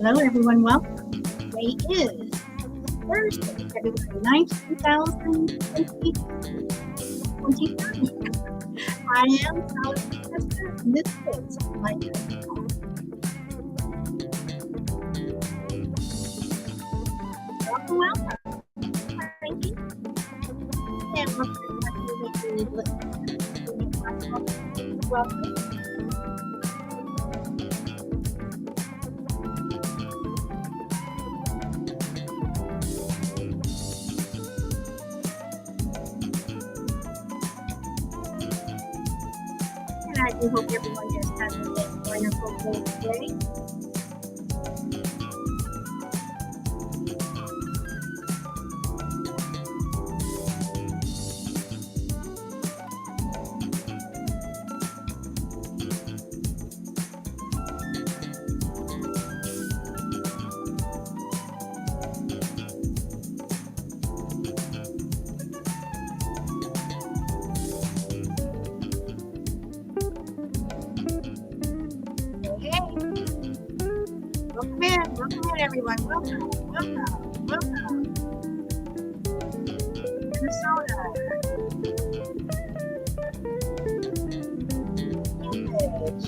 Hello, everyone. Welcome. Today is Thursday, February 9th, 2023. I am Sally Professor, and this is my welcome. Thank you. And welcome. And I do hope everyone is having a wonderful day today. Welcome in, everyone. Welcome. Minnesota.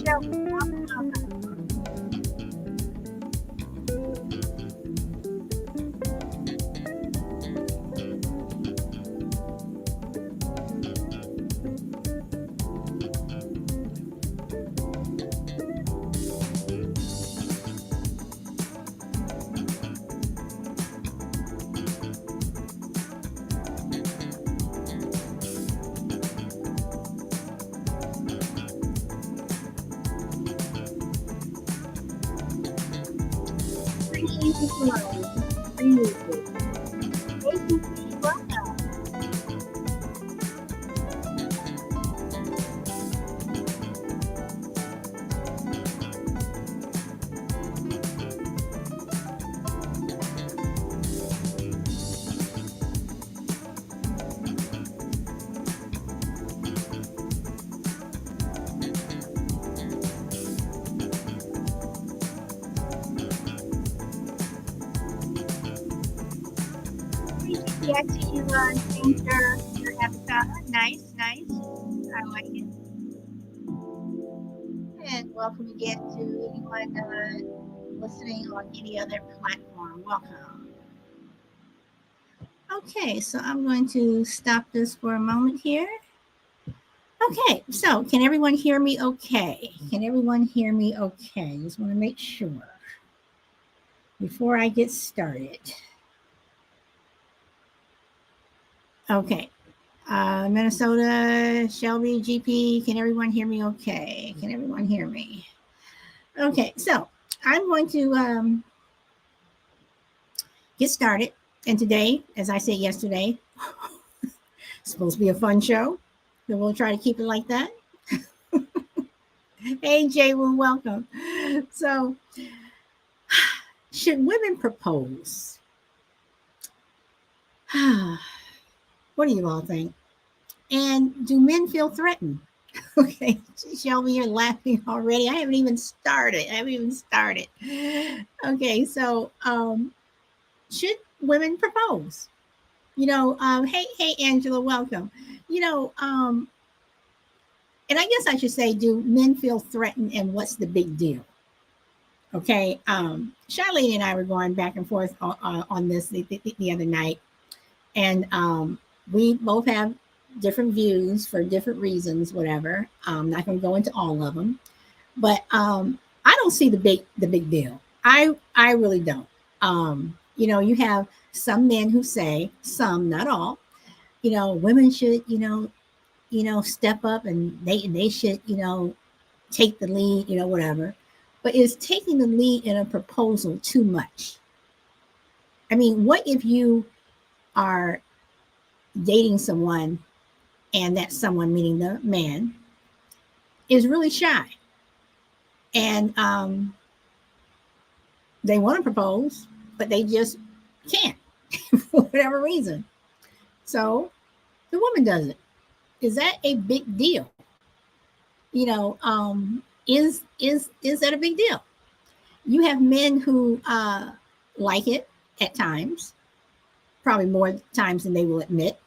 Shelby, welcome. Yeah, to you, Ginger, your avatar. Nice. I like it. And welcome again to anyone listening on any other platform. Welcome. Okay, so I'm going to stop this for a moment here. Okay, so can everyone hear me okay? Just want to make sure before I get started. Okay. Minnesota, Shelby, GP, can everyone hear me okay? Okay, so I'm going to get started. And today, as I said yesterday, it's supposed to be a fun show. So we'll try to keep it like that. Hey, Jay, well, welcome. So, should women propose? What do you all think? And do men feel threatened? Okay, Shelby, you're laughing already. I haven't even started. Okay, so should women propose? Hey, Angela, welcome. And I guess I should say, do men feel threatened, and what's the big deal? Okay, Charlene and I were going back and forth on this the other night, and we both have different views for different reasons, whatever. I'm not going to go into all of them, but I don't see the big deal. I really don't. You have some men who say, some, not all, women should, step up and they should, take the lead, whatever. But is taking the lead in a proposal too much? I mean, what if you are dating someone and that someone, meaning the man, is really shy and they want to propose, but they just can't for whatever reason. So the woman does it. Is that a big deal? Is that a big deal? You have men who like it at times, probably more times than they will admit,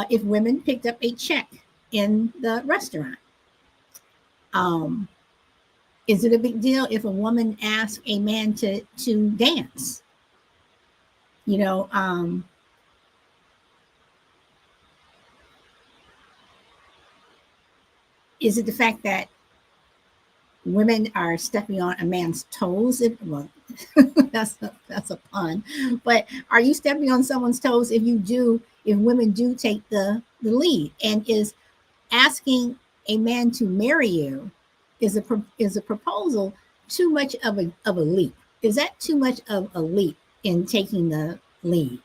if women picked up a check in the restaurant. Um, is it a big deal if a woman asks a man to dance? You know, is it the fact that women are stepping on a man's toes? Well, that's a pun, but are you stepping on someone's toes if women do take the lead? And is asking a man to marry you is a proposal too much of a leap? Is that too much of a leap in taking the lead?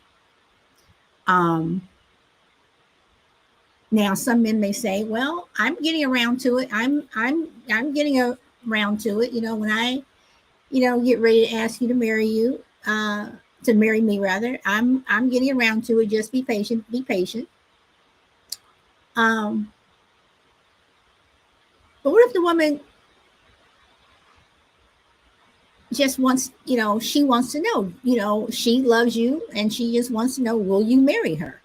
Um, Now, some men may say, "Well, I'm getting around to it. I'm getting around to it. You know, when I get ready to ask you to marry you, to marry me rather, I'm getting around to it. Just be patient. Be patient." Um, but what if the woman just wants, she wants to know, she loves you and she just wants to know, will you marry her?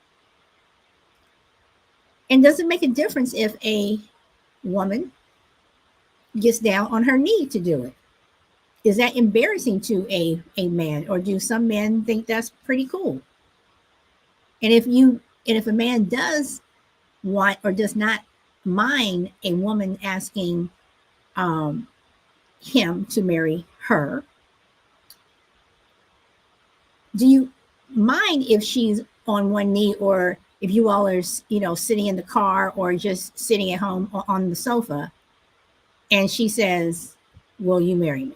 And does it make a difference if a woman gets down on her knee to do it? Is that embarrassing to a man, or do some men think that's pretty cool? And if a man does want or does not mind a woman asking um, him to marry her, do you mind if she's on one knee, or if you all are sitting in the car or just sitting at home on the sofa and she says, will you marry me?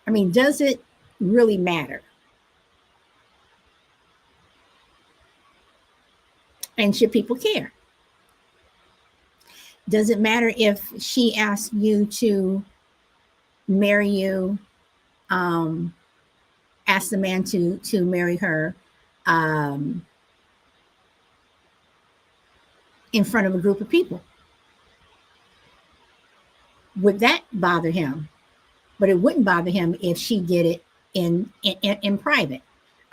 I mean, does it really matter? And should people care? Does it matter if she asks you to marry you, ask the man to marry her in front of a group of people? Would that bother him? But it wouldn't bother him if she did it in private.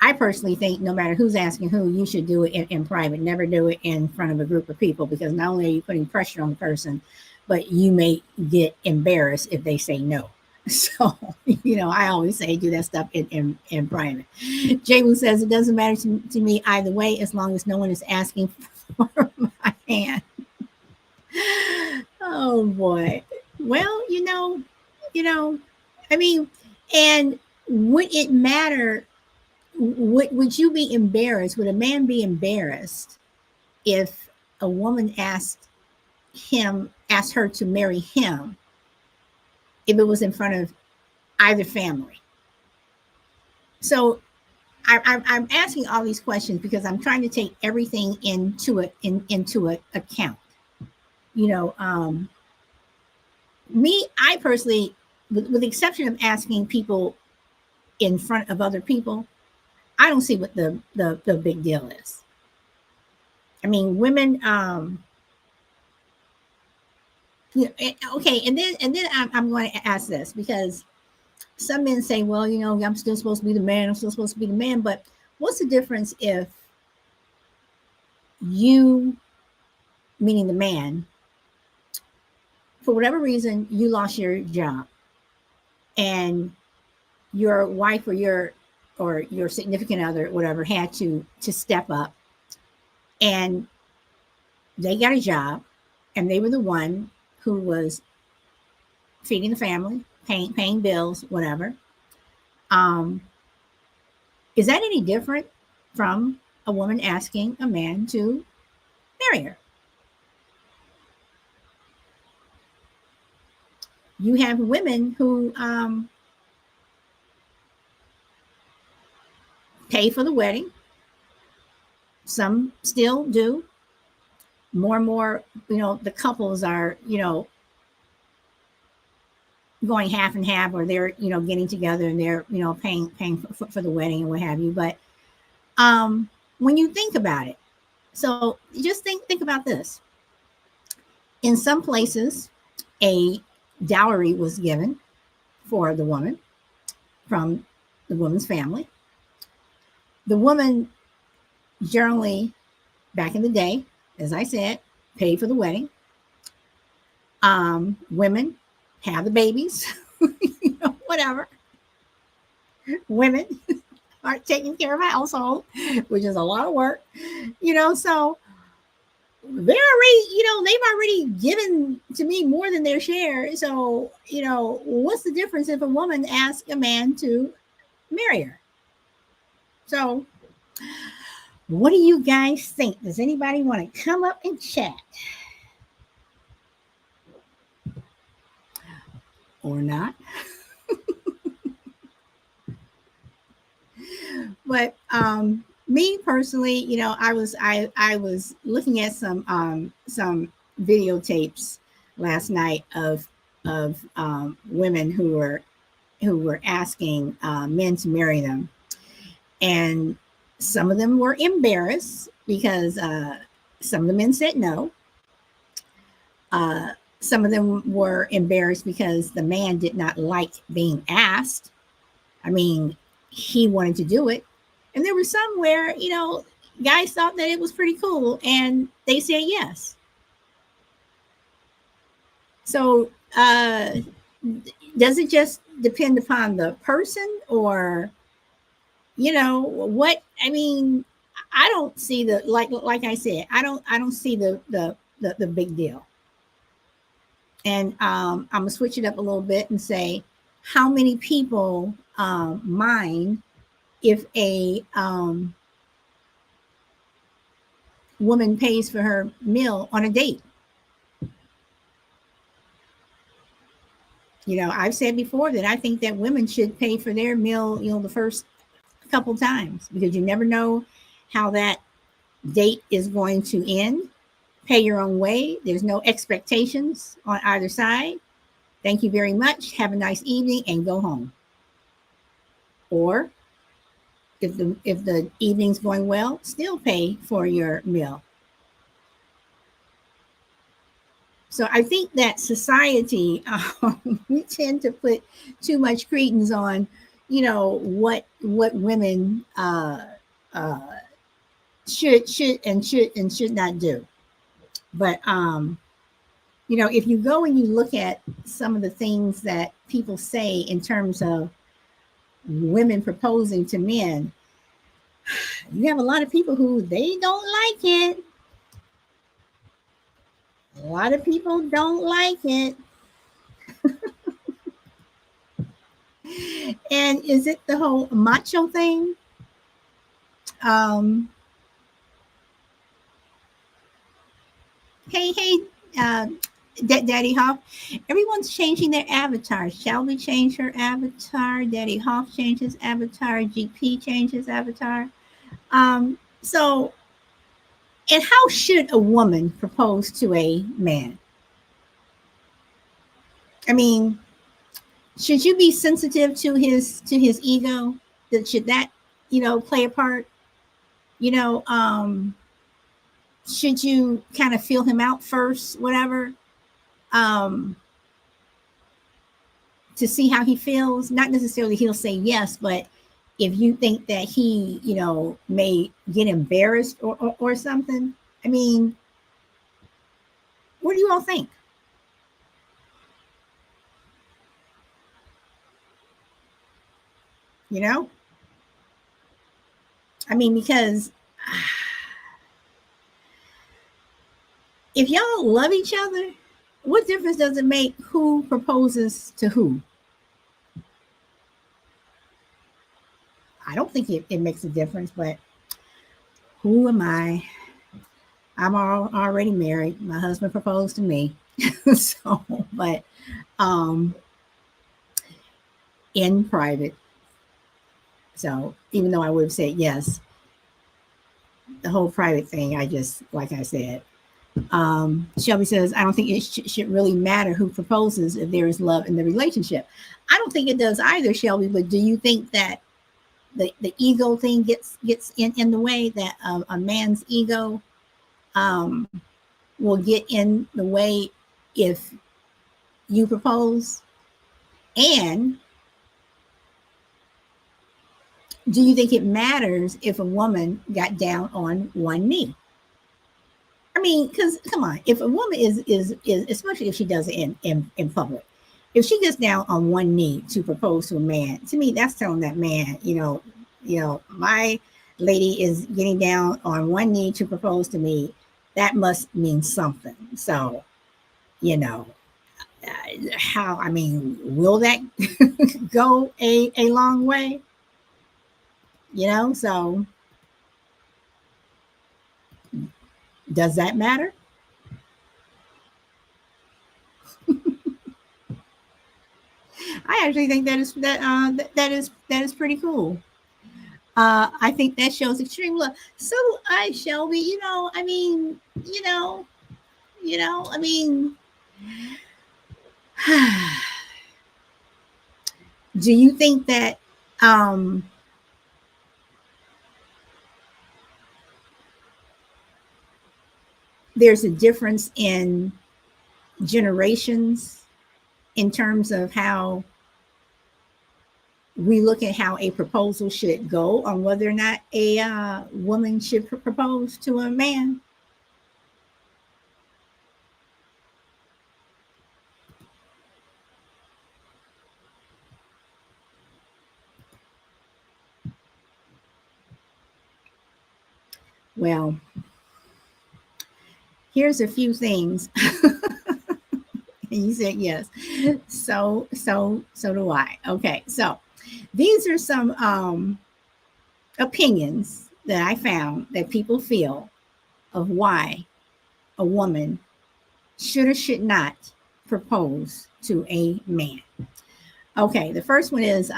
I personally think no matter who's asking who, you should do it in private. Never do it in front of a group of people, because not only are you putting pressure on the person, but you may get embarrassed if they say no. So, I always say do that stuff in private. Jamu says it doesn't matter to me either way, as long as no one is asking for my hand. Oh boy. Well, I mean, and would it matter? Would you be embarrassed? Would a man be embarrassed if a woman asked her to marry him, if it was in front of either family? So I'm asking all these questions because I'm trying to take everything into account. I personally, with the exception of asking people in front of other people, I don't see what the big deal is. I mean, women, okay, and then I'm going to ask this, because some men say, well, I'm still supposed to be the man. I'm still supposed to be the man. But what's the difference if you, meaning the man, for whatever reason, you lost your job and your wife or your significant other, whatever, had to step up, and they got a job, and they were the one who was feeding the family, paying bills, whatever. Is that any different from a woman asking a man to marry her? You have women who pay for the wedding. Some still do. More and more, the couples are, going half and half, or they're, getting together and they're, paying for the wedding and what have you. But when you think about it, so just think about this. In some places, a dowry was given for the woman from the woman's family. The woman generally, back in the day, as I said, paid for the wedding. Women have the babies, whatever. Women are taking care of a household, which is a lot of work, so they've already given to me more than their share. So, what's the difference if a woman asks a man to marry her? So, what do you guys think? Does anybody want to come up and chat? Or not? But me personally, I was looking at some videotapes last night of women who were asking men to marry them, and some of them were embarrassed because some of the men said no. Some of them were embarrassed because the man did not like being asked. I mean, he wanted to do it. And there were some where, guys thought that it was pretty cool and they said yes. So does it just depend upon the person, or, what? I mean, I don't see the, like I said, I don't see the big deal. And I'm gonna switch it up a little bit and say, how many people mind if a woman pays for her meal on a date? I've said before that I think that women should pay for their meal, the first couple times, because you never know how that date is going to end. Pay your own way. There's no expectations on either side. Thank you very much. Have a nice evening and go home. Or if the evening's going well, still pay for your meal. So I think that society, we tend to put too much credence on, what women should not do. But if you go and you look at some of the things that people say in terms of women proposing to men, you have a lot of people who they don't like it. A lot of people don't like it. And is it the whole macho thing? Hey, Daddy Hoff. Everyone's changing their avatar. Shelby changed her avatar. Daddy Hoff changed his avatar. GP changed his avatar. So, and how should a woman propose to a man? I mean, should you be sensitive to his ego? Should that, play a part? Should you kind of feel him out first, whatever, to see how he feels? Not necessarily he'll say yes, but if you think that he, may get embarrassed or something, I mean, what do you all think? I mean, because if y'all love each other, what difference does it make who proposes to who? I don't think it makes a difference, but who am I? I'm already married. My husband proposed to me. So, but in private. So even though I would have said yes, the whole private thing, I just, like I said, Shelby says, I don't think it should really matter who proposes if there is love in the relationship. I don't think it does either, Shelby, but do you think that the ego thing gets in the way, that a man's ego will get in the way if you propose? And do you think it matters if a woman got down on one knee? I mean, because come on, if a woman is especially if she does it in public, if she gets down on one knee to propose to a man, to me that's telling that man, my lady is getting down on one knee to propose to me. That must mean something. So, you know, how, I mean, will that go a long way? So does that matter? I actually think that is pretty cool. I think that shows extreme love. So I Shelby, I mean, I mean, do you think that um there's a difference in generations in terms of how we look at how a proposal should go on whether or not a woman should propose to a man? Well, here's a few things. And you said yes. So do I. Okay, so these are some opinions that I found that people feel of why a woman should or should not propose to a man. Okay, the first one is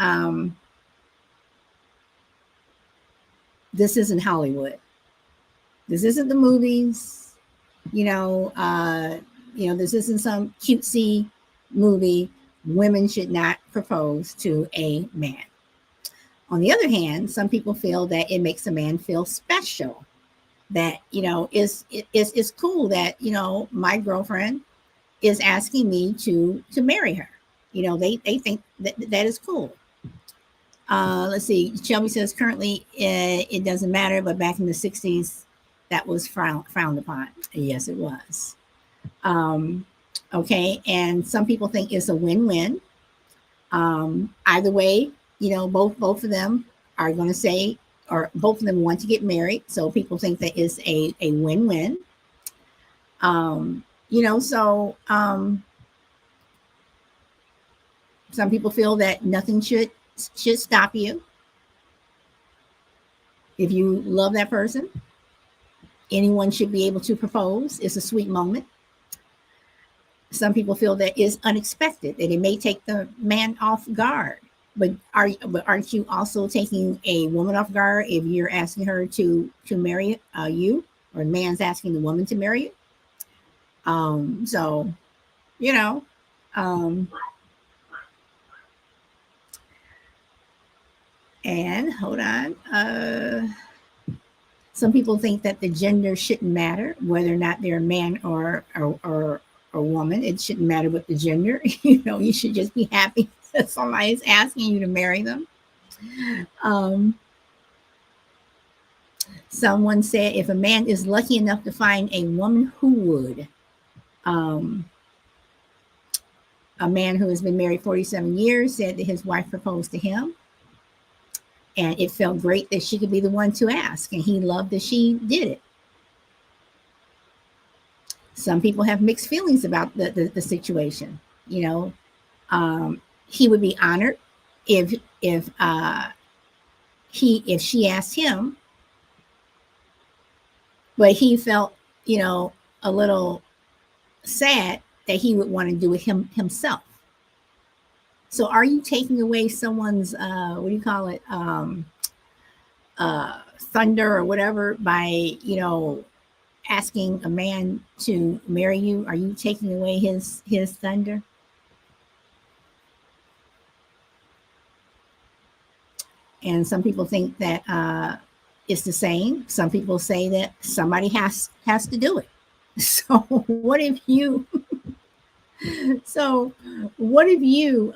this isn't Hollywood. This isn't the movies. This isn't some cutesy movie. Women should not propose to a man. On the other hand, some people feel that it makes a man feel special. That it's cool that my girlfriend is asking me to marry her. They think that is cool. Let's see. Shelby says currently it doesn't matter, but back in the 60s, that was frowned upon. Yes, it was. Okay, and some people think it's a win-win. Either way, both of them are going to say, or both of them want to get married, so people think that is a win-win. Some people feel that nothing should stop you if you love that person. Anyone should be able to propose. It's a sweet moment. Some people feel that it's unexpected, that it may take the man off guard. But aren't you also taking a woman off guard if you're asking her to marry you, or the man's asking the woman to marry you? So, and hold on. Some people think that the gender shouldn't matter, whether or not they're a man or a woman. It shouldn't matter what the gender. You should just be happy that somebody's asking you to marry them. Someone said if a man is lucky enough to find a woman who would, a man who has been married 47 years said that his wife proposed to him. And it felt great that she could be the one to ask. And he loved that she did it. Some people have mixed feelings about the situation. He would be honored if she asked him, but he felt, a little sad that he would want to do it himself. So are you taking away someone's, what do you call it? Thunder or whatever by, asking a man to marry you? Are you taking away his thunder? And some people think that it's the same. Some people say that somebody has to do it. So what if you So what if you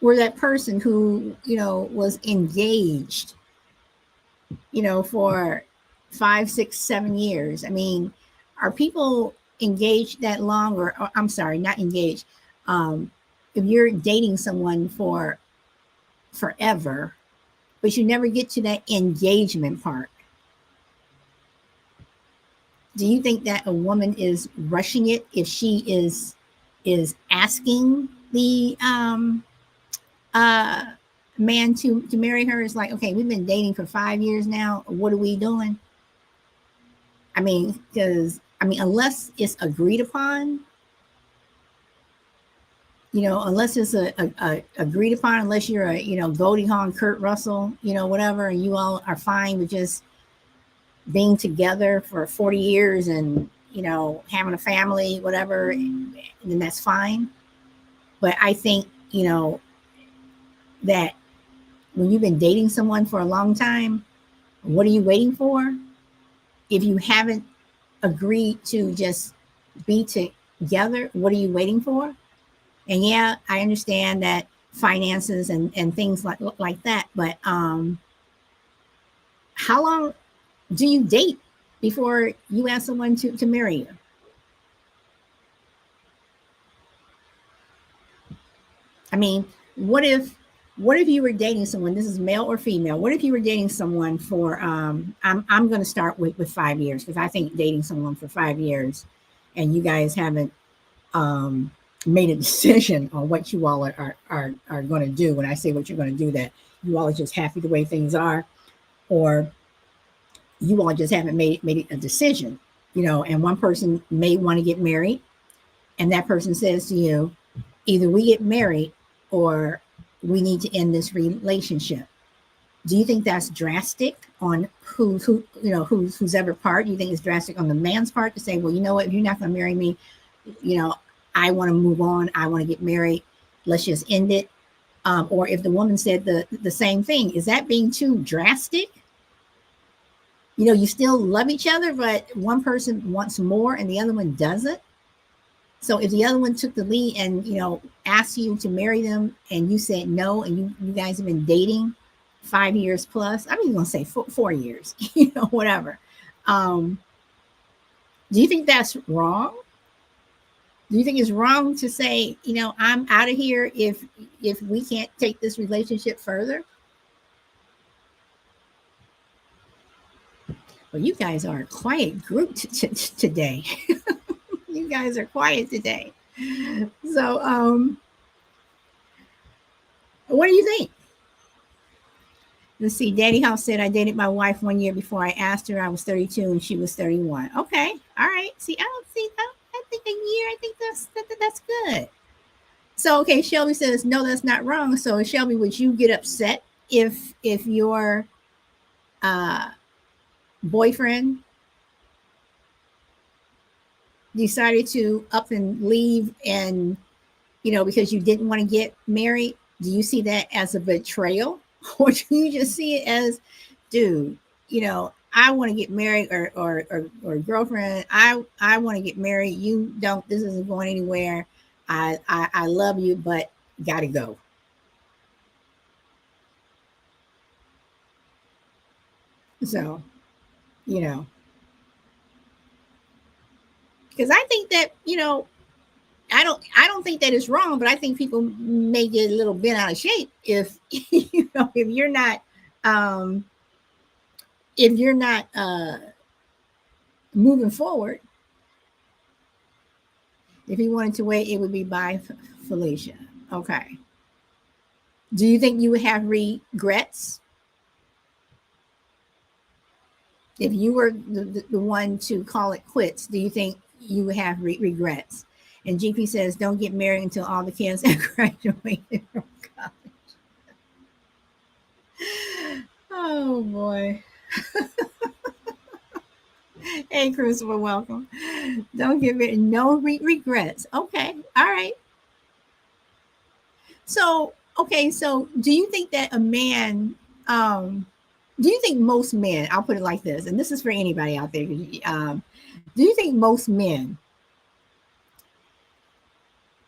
were that person who, was engaged, for 5, 6, 7 years? I mean, are people engaged that long? Or I'm sorry, not engaged. If you're dating someone for forever, but you never get to that engagement part, do you think that a woman is rushing it if she is asking the uh man to marry her? Is like, okay, we've been dating for 5 years now, what are we doing? I mean, because unless it's agreed upon, unless it's a agreed upon, unless you're a Goldie Hawn, Kurt Russell, whatever, and you all are fine with just being together for 40 years and having a family, whatever, and then that's fine. But I think that when you've been dating someone for a long time, what are you waiting for? If you haven't agreed to just be together, what are you waiting for? And yeah, I understand that finances and things like that, but how long do you date before you ask someone to marry you? I mean, what if you were dating someone, this is male or female, what if you were dating someone for I'm going to start with 5 years, because I think dating someone for 5 years and you guys haven't um, made a decision on what you all are going to do. When I say what you're going to do, that you all are just happy the way things are, or you all just haven't made a decision, and one person may want to get married, and that person says to you, either we get married or we need to end this relationship. Do you think that's drastic on who's ever part? Do you think it's drastic on the man's part to say, well, you know what, if you're not going to marry me, you know, I want to move on, I want to get married, let's just end it? Or if the woman said the same thing, is that being too drastic? You still love each other, but one person wants more and the other one doesn't. So if the other one took the lead and asked you to marry them and you said no, and you guys have been dating 5 years plus, I'm even gonna say 4 years, whatever. Um, do you think that's wrong? Do you think it's wrong to say, I'm out of here if we can't take this relationship further? Well, you guys are a quiet group today. You guys are quiet today. So, what do you think? Let's see. Daddy House said, I dated my wife 1 year before I asked her. I was 32 and she was 31. Okay. All right. See, I don't see that. I think a year, I think that's good. So, okay. Shelby says, no, that's not wrong. So, Shelby, would you get upset if your uh, boyfriend decided to up and leave, and because you didn't want to get married? Do you see that as a betrayal, or do you just see it as, dude, I want to get married, or girlfriend, I want to get married, you don't, this isn't going anywhere, I love you, but gotta go? So, you know because I think that, I don't think that is wrong, but I think people may get a little bent out of shape if if you're not um if you're not moving forward. If he wanted to wait, it would be by Felicia. Okay. Do you think you would have regrets if you were the one to call it quits? Do you think you would have regrets? And GP says, don't get married until all the kids have graduated from college. Oh boy. Hey, Crucible, welcome. Don't get married. No regrets. Okay. All right. So, okay. So, do you think that a man, um, Do you think most men, I'll put it like this, and this is for anybody out there, do you think most men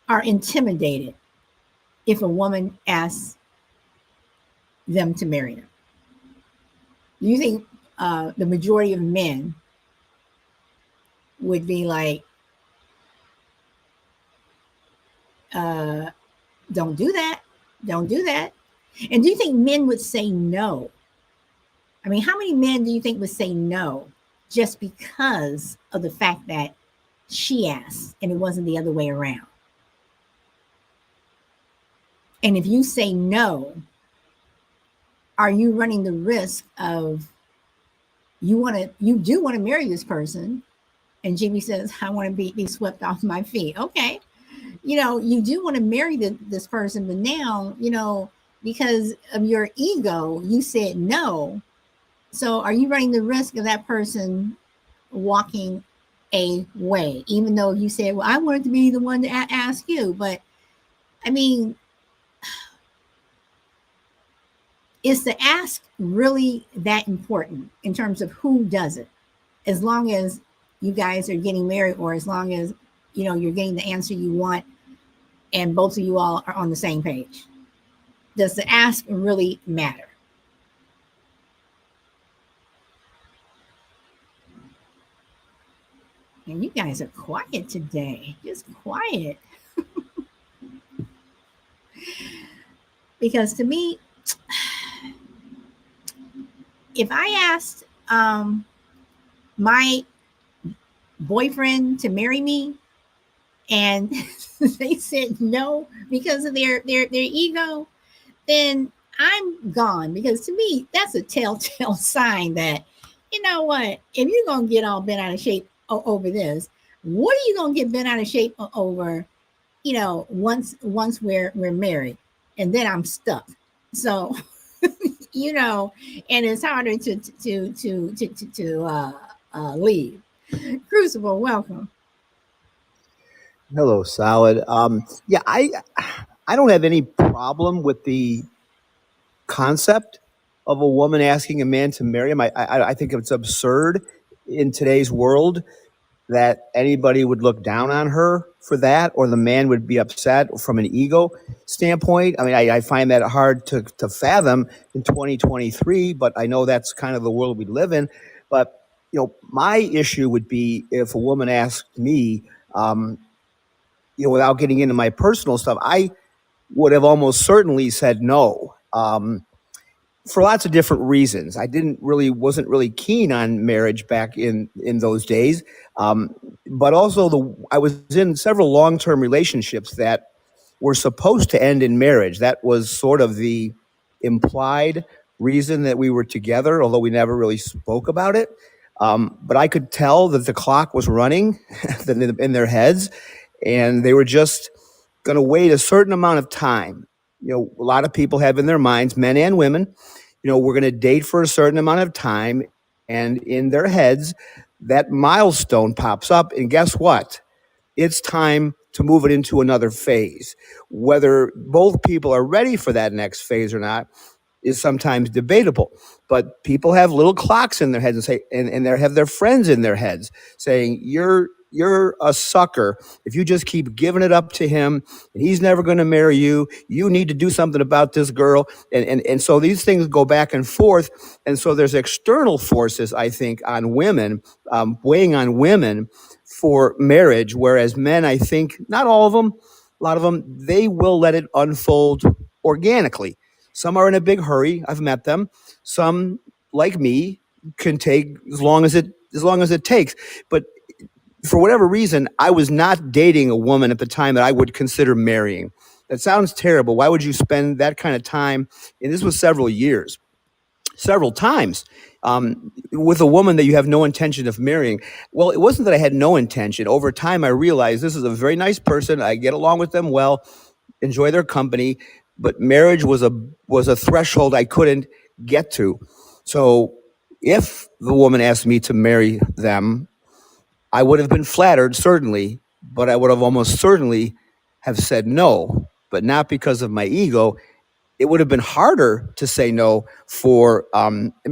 are intimidated if a woman asks them to marry them? Do you think the majority of men would be like, don't do that, don't do that? And do you think men would say no? I mean, how many men do you think would say no just because of the fact that she asked and it wasn't the other way around? And if you say no, are you running the risk of you do want to marry this person? And Jimmy says, I want to be swept off my feet. Okay. You do want to marry this person, but now, because of your ego, you said no. So are you running the risk of that person walking away, even though you said, well, I wanted to be the one to ask you? But I mean, is the ask really that important in terms of who does it? As long as you guys are getting married, or as long as, you're getting the answer you want and both of you all are on the same page. Does the ask really matter? And you guys are quiet today, just quiet. Because to me, if I asked my boyfriend to marry me and they said no because of their ego, then I'm gone. Because to me, that's a telltale sign that, you know what, if you're going to get all bent out of shape over this, what are you going to get bent out of shape over, once we're married, and then I'm stuck. So, and it's harder to leave. Crucible, welcome. Hello, Solid. Yeah, I don't have any problem with the concept of a woman asking a man to marry him. I think it's absurd in today's world that anybody would look down on her for that, or the man would be upset from an ego standpoint. I mean, I find that hard to fathom in 2023, but I know that's kind of the world we live in. But, my issue would be if a woman asked me, without getting into my personal stuff, I would have almost certainly said no. For lots of different reasons. I wasn't really keen on marriage back in those days. But also I was in several long-term relationships that were supposed to end in marriage. That was sort of the implied reason that we were together, although we never really spoke about it. But I could tell that the clock was running in their heads, and they were just going to wait a certain amount of time. A lot of people have in their minds, men and women, we're going to date for a certain amount of time, and in their heads, that milestone pops up, and guess what? It's time to move it into another phase. Whether both people are ready for that next phase or not is sometimes debatable. But people have little clocks in their heads and say, and they have their friends in their heads saying, you're a sucker if you just keep giving it up to him and he's never going to marry you. You need to do something about this girl. And so these things go back and forth. And so there's external forces, I think, on women, weighing on women for marriage. Whereas men, I think, not all of them, a lot of them, they will let it unfold organically. Some are in a big hurry. I've met them. Some, like me, can take as long as it takes. But for whatever reason, I was not dating a woman at the time that I would consider marrying. That sounds terrible. Why would you spend that kind of time? And this was several years, several times, with a woman that you have no intention of marrying. Well, it wasn't that I had no intention. Over time, I realized this is a very nice person. I get along with them well, enjoy their company, but marriage was a threshold I couldn't get to. So if the woman asked me to marry them, I would have been flattered, certainly, but I would have almost certainly have said no, but not because of my ego. it would have been harder to say no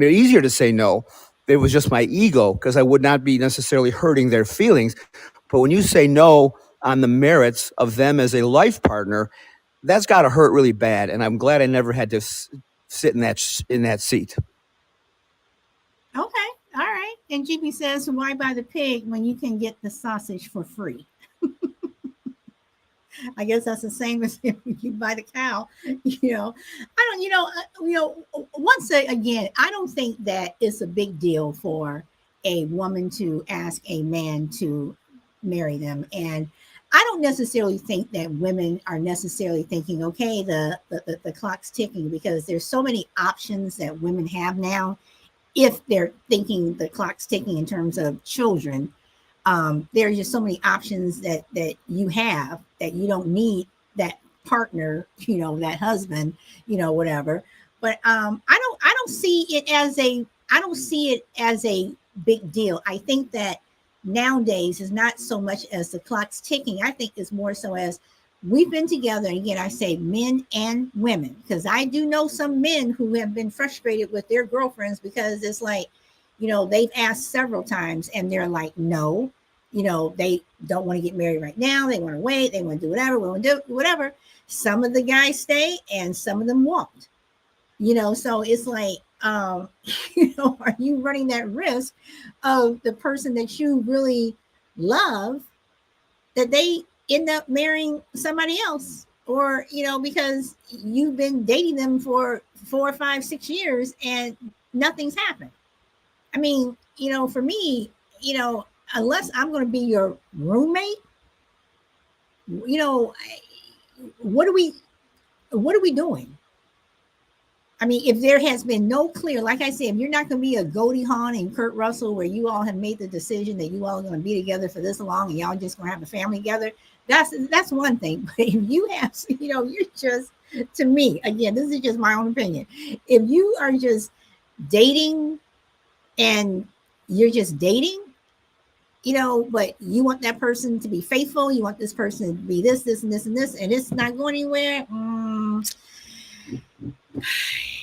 easier to say no. It was just my ego because I would not be necessarily hurting their feelings. But when you say no on the merits of them as a life partner, that's got to hurt really bad. And I'm glad I never had to sit in that seat. Okay. All right. And GB says, why buy the pig when you can get the sausage for free? I guess that's the same as if you buy the cow. I don't. Once again, I don't think that it's a big deal for a woman to ask a man to marry them, and I don't necessarily think that women are necessarily thinking, okay, the clock's ticking, because there's so many options that women have now. If they're thinking the clock's ticking in terms of children, there are just so many options that you have that you don't need that partner, that husband, whatever. But I don't see it as a big deal. I think that nowadays is not so much as the clock's ticking. I think it's more so as we've been together. And again, I say men and women, because I do know some men who have been frustrated with their girlfriends because it's like, they've asked several times and they're like, no, they don't want to get married right now. They want to wait. They want to do whatever. We want to do whatever. Some of the guys stay and some of them won't, so it's like, are you running that risk of the person that you really love, that they end up marrying somebody else? Or, because you've been dating them for 4, 5, 6 years and nothing's happened. I mean, for me, unless I'm going to be your roommate, what are we doing? I mean, if there has been no clear, like I said, if you're not going to be a Goldie Hawn and Kurt Russell, where you all have made the decision that you all are going to be together for this long and y'all just going to have a family together, that's one thing. But if you have, you're just, to me, again, this is just my own opinion. If you are just dating and you're just dating, but you want that person to be faithful, you want this person to be this, and this, and this, and it's not going anywhere.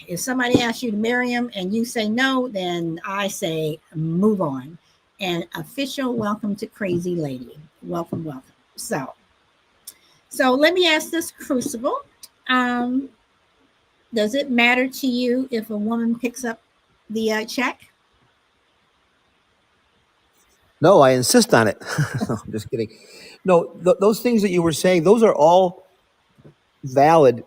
If somebody asks you to marry him and you say no, then I say move on. And official welcome to Crazy Lady. Welcome. So let me ask this, Crucible. Does it matter to you if a woman picks up the check? No, I insist on it. I'm just kidding. No, those things that you were saying, those are all valid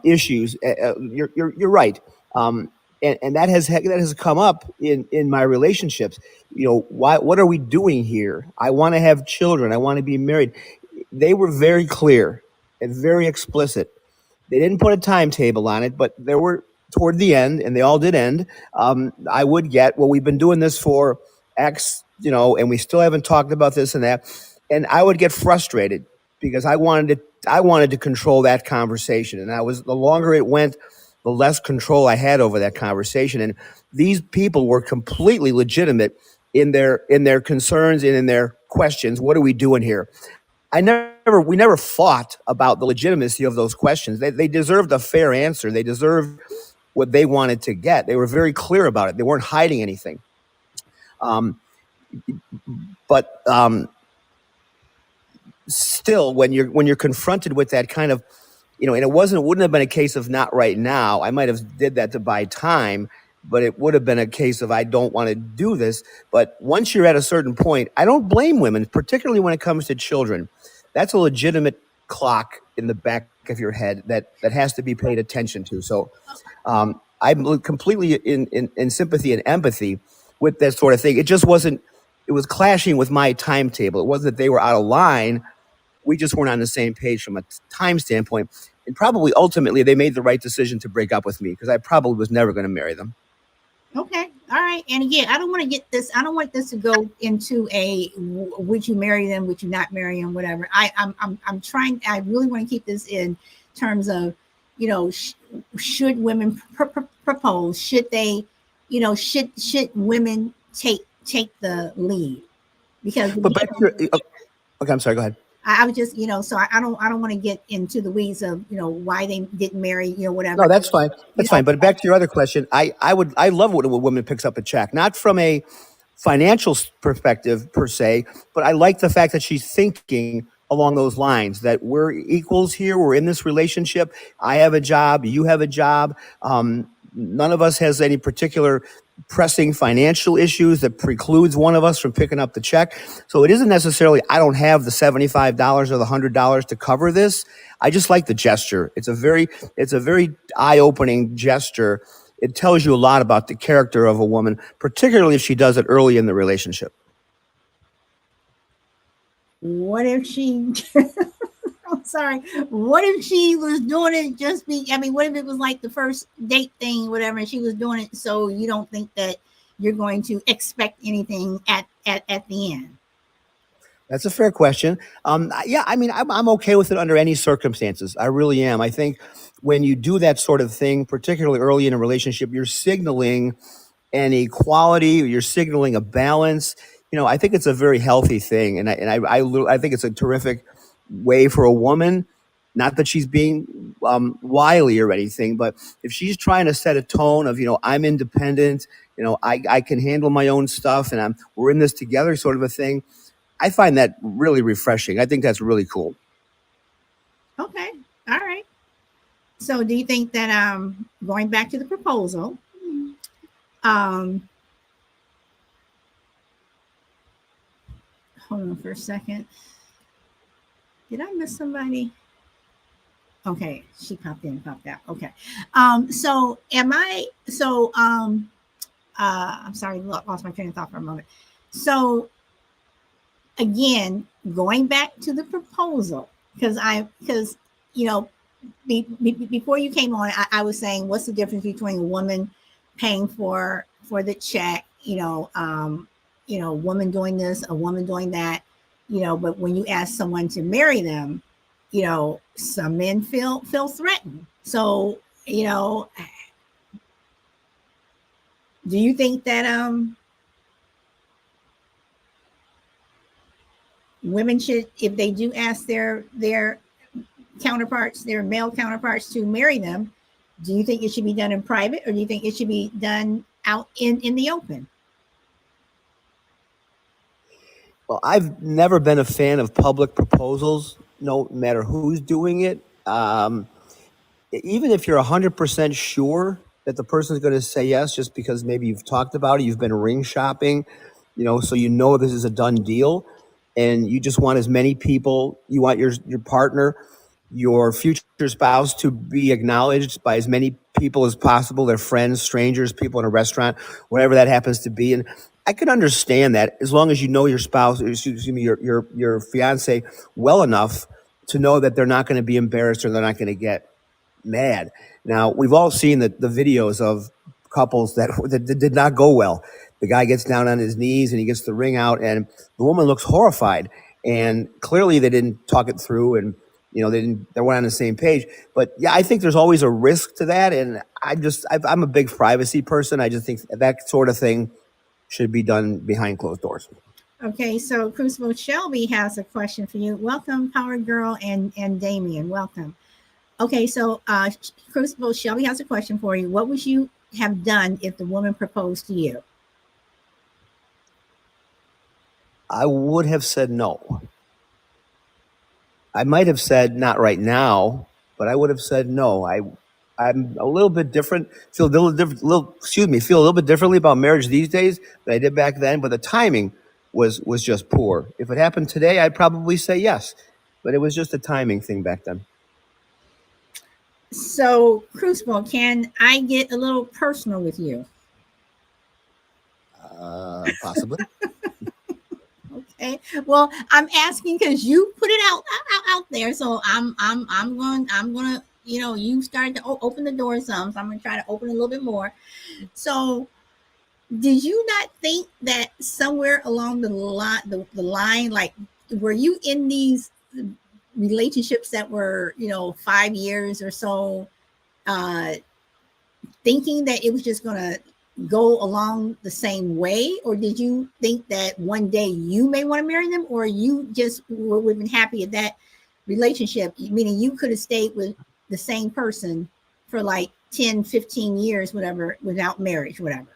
issues. You're right, and that has come up in my relationships. What are we doing here? I want to have children. I want to be married. They were very clear and very explicit. They didn't put a timetable on it, but there were toward the end, and they all did end. I would get, well, we've been doing this for X, and we still haven't talked about this and that, and I would get frustrated because I wanted to control that conversation, and the longer it went, the less control I had over that conversation. And these people were completely legitimate in their concerns and in their questions. What are we doing here? We never fought about the legitimacy of those questions. They deserved a fair answer. They deserved what they wanted to get. They were very clear about it. They weren't hiding anything. But still, when you're confronted with that kind of, and it wouldn't have been a case of not right now. I might have did that to buy time, but it would have been a case of I don't want to do this. But once you're at a certain point, I don't blame women, particularly when it comes to children. That's a legitimate clock in the back of your head that has to be paid attention to. So I'm completely in sympathy and empathy with that sort of thing. It just wasn't. It was clashing with my timetable. It wasn't that they were out of line. We just weren't on the same page from a time standpoint. And probably ultimately they made the right decision to break up with me because I probably was never going to marry them. Okay. All right. And again, I don't want this to go into would you marry them? Would you not marry them? Whatever. I'm trying. I really want to keep this in terms of, should women propose? Should they, should women take the lead? Because okay, I'm sorry. Go ahead. I was just, so I don't want to get into the weeds of, why they didn't marry, whatever. No, that's fine. You That's know, fine. But back to your other question, I love when a woman picks up a check, not from a financial perspective per se, but I like the fact that she's thinking along those lines that we're equals here. We're in this relationship. I have a job. You have a job. None of us has any particular pressing financial issues that precludes one of us from picking up the check. So it isn't necessarily I don't have the $75 or the $100 to cover this. I just like the gesture. It's a very eye-opening gesture. It tells you a lot about the character of a woman, particularly if she does it early in the relationship. what if she, I'm sorry, what if she was doing it what if it was like the first date thing, whatever, and she was doing it so you don't think that you're going to expect anything at the end? That's a fair question. Yeah, I mean, I'm okay with it under any circumstances. I really am. I think when you do that sort of thing, particularly early in a relationship, you're signaling an equality, you're signaling a balance. I think it's a very healthy thing, and I think it's a terrific way for a woman. Not that she's being wily or anything, but if she's trying to set a tone of, I'm independent, I can handle my own stuff, and we're in this together, sort of a thing. I find that really refreshing. I think that's really cool. Okay, all right. So do you think that going back to the proposal, um hold on for a second. Did I miss somebody? Okay, she popped in, popped out. Okay. So am I so I'm sorry, lost my train of thought for a moment. So again, going back to the proposal, because you know before you came on, I was saying what's the difference between a woman paying for the check, woman doing this, a woman doing that, but when you ask someone to marry them, some men feel threatened. So, do you think that women should, if they do ask their counterparts, their male counterparts to marry them, do you think it should be done in private, or do you think it should be done out in the open? Well, I've never been a fan of public proposals, no matter who's doing it. Even if you're 100% sure that the person's going to say yes, just because maybe you've talked about it, you've been ring shopping, so this is a done deal, and you just want as many people, you want your partner, your future spouse to be acknowledged by as many people as possible, their friends, strangers, people in a restaurant, whatever that happens to be. And I can understand that as long as you know your spouse, excuse me, your fiance well enough to know that they're not going to be embarrassed or they're not going to get mad. Now, we've all seen the videos of couples that did not go well. The guy gets down on his knees and he gets the ring out, and the woman looks horrified. And clearly, they didn't talk it through, and they weren't on the same page. But yeah, I think there's always a risk to that, and I'm a big privacy person. I just think that sort of thing should be done behind closed doors. Okay, so Crucible Shelby has a question for you. Welcome, Power Girl and Damien. Welcome. Okay, so Crucible Shelby has a question for you. What would you have done if the woman proposed to you? I would have said no. I might have said not right now, but I would have said no. I'm a little bit different. Feel a little different. Feel a little bit differently about marriage these days than I did back then. But the timing was just poor. If it happened today, I'd probably say yes. But it was just a timing thing back then. So, Crucible, can I get a little personal with you? Possibly. Okay. Well, I'm asking because you put it out there. So I'm gonna you started to open the door some. So I'm gonna try to open a little bit more. So did you not think that somewhere along the line, like, were you in these relationships that were 5 years or so, thinking that it was just gonna go along the same way, or did you think that one day you may want to marry them, or you just would have been happy at that relationship, meaning you could have stayed with the same person for like 10, 15 years, whatever, without marriage, whatever?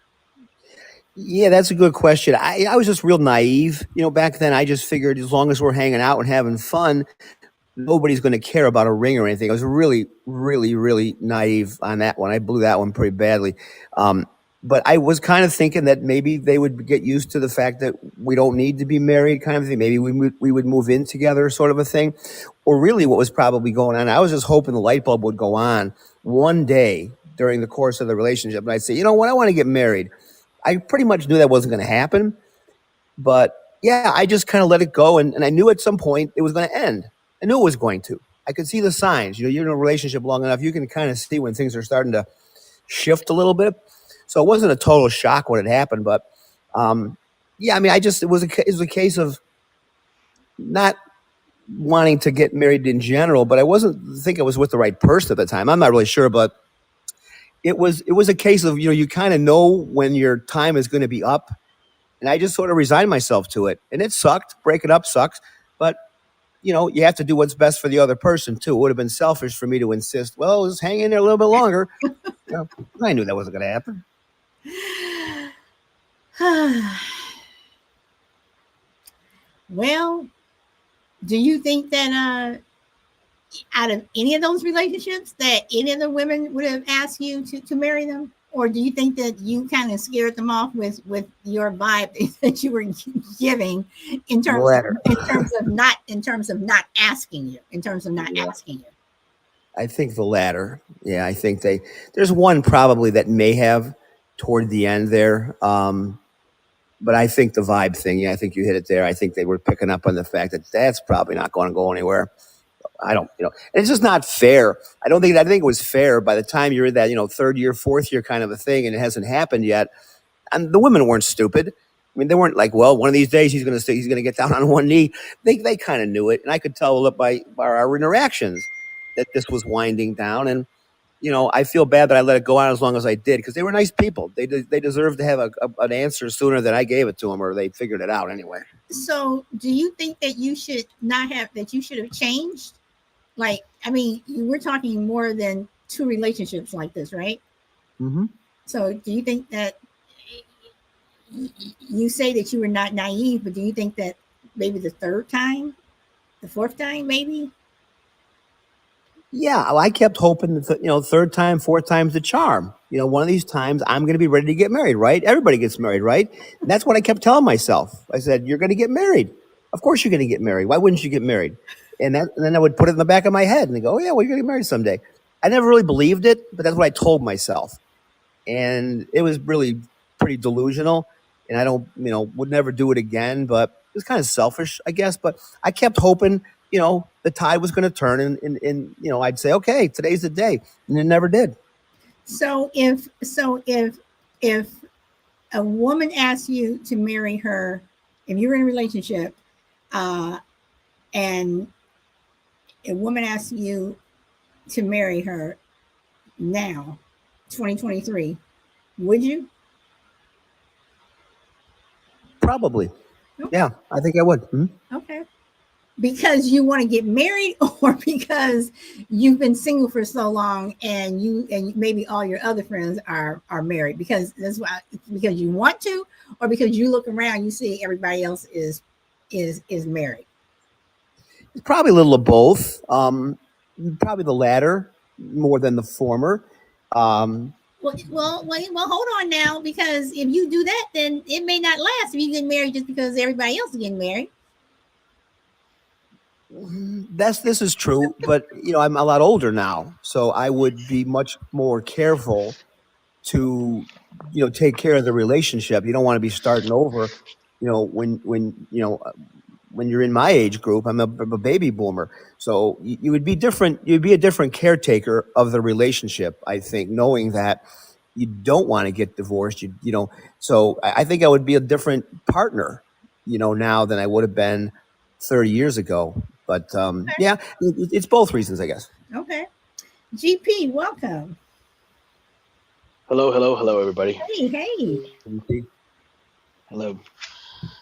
Yeah, that's a good question. I was just real naive. Back then I just figured as long as we're hanging out and having fun, nobody's going to care about a ring or anything. I was really, really, really naive on that one. I blew that one pretty badly. Um, but I was kind of thinking that maybe they would get used to the fact that we don't need to be married, kind of thing. Maybe we would move in together, sort of a thing. Or really, what was probably going on, I was just hoping the light bulb would go on one day during the course of the relationship, and I'd say, you know what, I want to get married. I pretty much knew that wasn't going to happen, but yeah, I just kind of let it go, and I knew at some point it was going to end. I knew it was going to. I could see the signs. You're in a relationship long enough, you can kind of see when things are starting to shift a little bit. So it wasn't a total shock when it happened, but um, yeah, I mean, it was a case of not wanting to get married in general, but I wasn't think I was with the right person at the time. I'm not really sure, but it was a case of you kind of know when your time is going to be up, and I just sort of resigned myself to it, and it sucked. Breaking up sucks, but you have to do what's best for the other person too. It would have been selfish for me to insist. Well, just hang in there a little bit longer. I knew that wasn't going to happen. Well, do you think that out of any of those relationships that any of the women would have asked you to marry them? Or do you think that you kind of scared them off with your vibe that you were giving in terms of not asking you, asking you? I think the latter. Yeah, I think there's one probably that may have toward the end there. But I think the vibe thing, yeah, I think you hit it there. I think they were picking up on the fact that that's probably not going to go anywhere. I don't, and it's just not fair. I think it was fair by the time you're in that, third year, fourth year kind of a thing, and it hasn't happened yet. And the women weren't stupid. I mean, they weren't like, well, one of these days he's going to get down on one knee. They kind of knew it, and I could tell by our interactions that this was winding down. And I feel bad that I let it go on as long as I did because they were nice people. They deserved to have an answer sooner than I gave it to them, or they figured it out anyway. So, do you think that you should have changed? Like, I mean, we're talking more than two relationships like this, right? Mm-hmm. So, do you think that you say that you were not naive, but do you think that maybe the third time, the fourth time, maybe? Yeah, well, I kept hoping that third time, fourth time's the charm. One of these times I'm going to be ready to get married, right? Everybody gets married, right? And that's what I kept telling myself. I said, "You're going to get married. Of course, you're going to get married. Why wouldn't you get married?" And then I would put it in the back of my head and they go, "Oh yeah, well, you're going to get married someday." I never really believed it, but that's what I told myself, and it was really pretty delusional. And I don't, would never do it again. But it was kind of selfish, I guess. But I kept hoping the tide was going to turn and I'd say, okay, today's the day. And it never did. So if a woman asks you to marry her, if you're in a relationship, and a woman asks you to marry her now, 2023, would you? Probably. Okay. Yeah, I think I would. Okay. Because you want to get married, or because you've been single for so long and maybe all your other friends are married, because because you want to, or because you look around, you see everybody else is married? It's probably a little of both. Probably the latter more than the former. Well, hold on now, because if you do that, then it may not last if you get married just because everybody else is getting married. This is true, but I'm a lot older now, so I would be much more careful to take care of the relationship. You don't want to be starting over. When you're in my age group, I'm a baby boomer, so you would be different. You'd be a different caretaker of the relationship, I think, knowing that you don't want to get divorced. So I think I would be a different partner, now than I would have been 30 years ago. But Okay. yeah, it's both reasons, I guess. Okay. GP, welcome. Hello, everybody. Hey. Hello.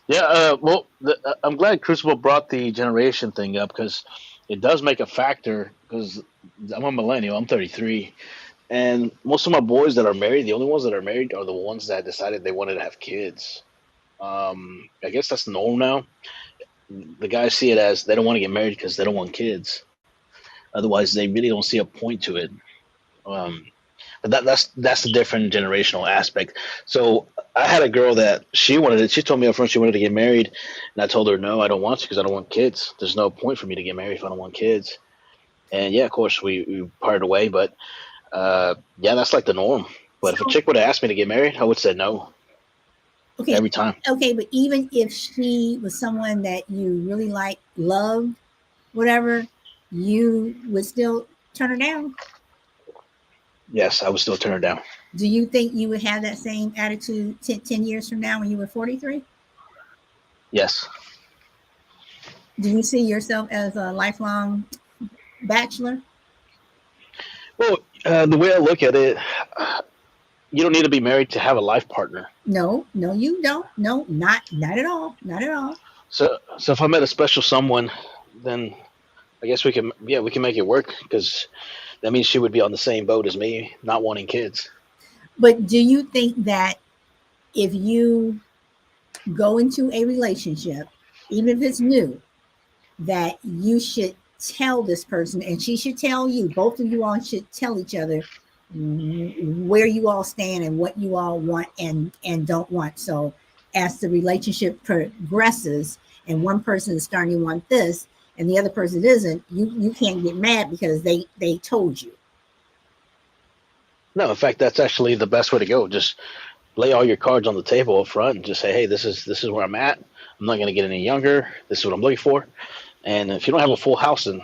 Yeah, I'm glad Crucible brought the generation thing up because it does make a factor. Because I'm a millennial, I'm 33, and most of my boys that are married, the only ones that are married are the ones that decided they wanted to have kids. I guess that's the norm now. The guys see it as they don't want to get married because they don't want kids. Otherwise, they really don't see a point to it. Um, but that's the different generational aspect. So I had a girl that she wanted it. She told me up front she wanted to get married, and I told her no, I don't want to because I don't want kids. There's no point for me to get married if I don't want kids. And yeah, of course we parted away, but yeah, that's like the norm. But if a So, chick would have asked me to get married, I would say no okay. every time. Okay, but even if she was someone that you really like, loved, whatever, you would still turn her down. Yes, I would still turn her down. Do you think you would have that same attitude 10 years from now when you were 43? Yes. Do you see yourself as a lifelong bachelor? Well, the way I look at it, you don't need to be married to have a life partner. No, you don't. No, not at all. Not at all. So if I met a special someone, then I guess we can make it work because that means she would be on the same boat as me, not wanting kids. But do you think that if you go into a relationship, even if it's new, that you should tell this person and she should tell you, both of you all should tell each other where you all stand and what you all want and don't want. So as the relationship progresses and one person is starting to want this and the other person isn't, you can't get mad because they told you. No, in fact, that's actually the best way to go. Just lay all your cards on the table up front and just say, hey, this is where I'm at. I'm not going to get any younger. This is what I'm looking for. And if you don't have a full house, then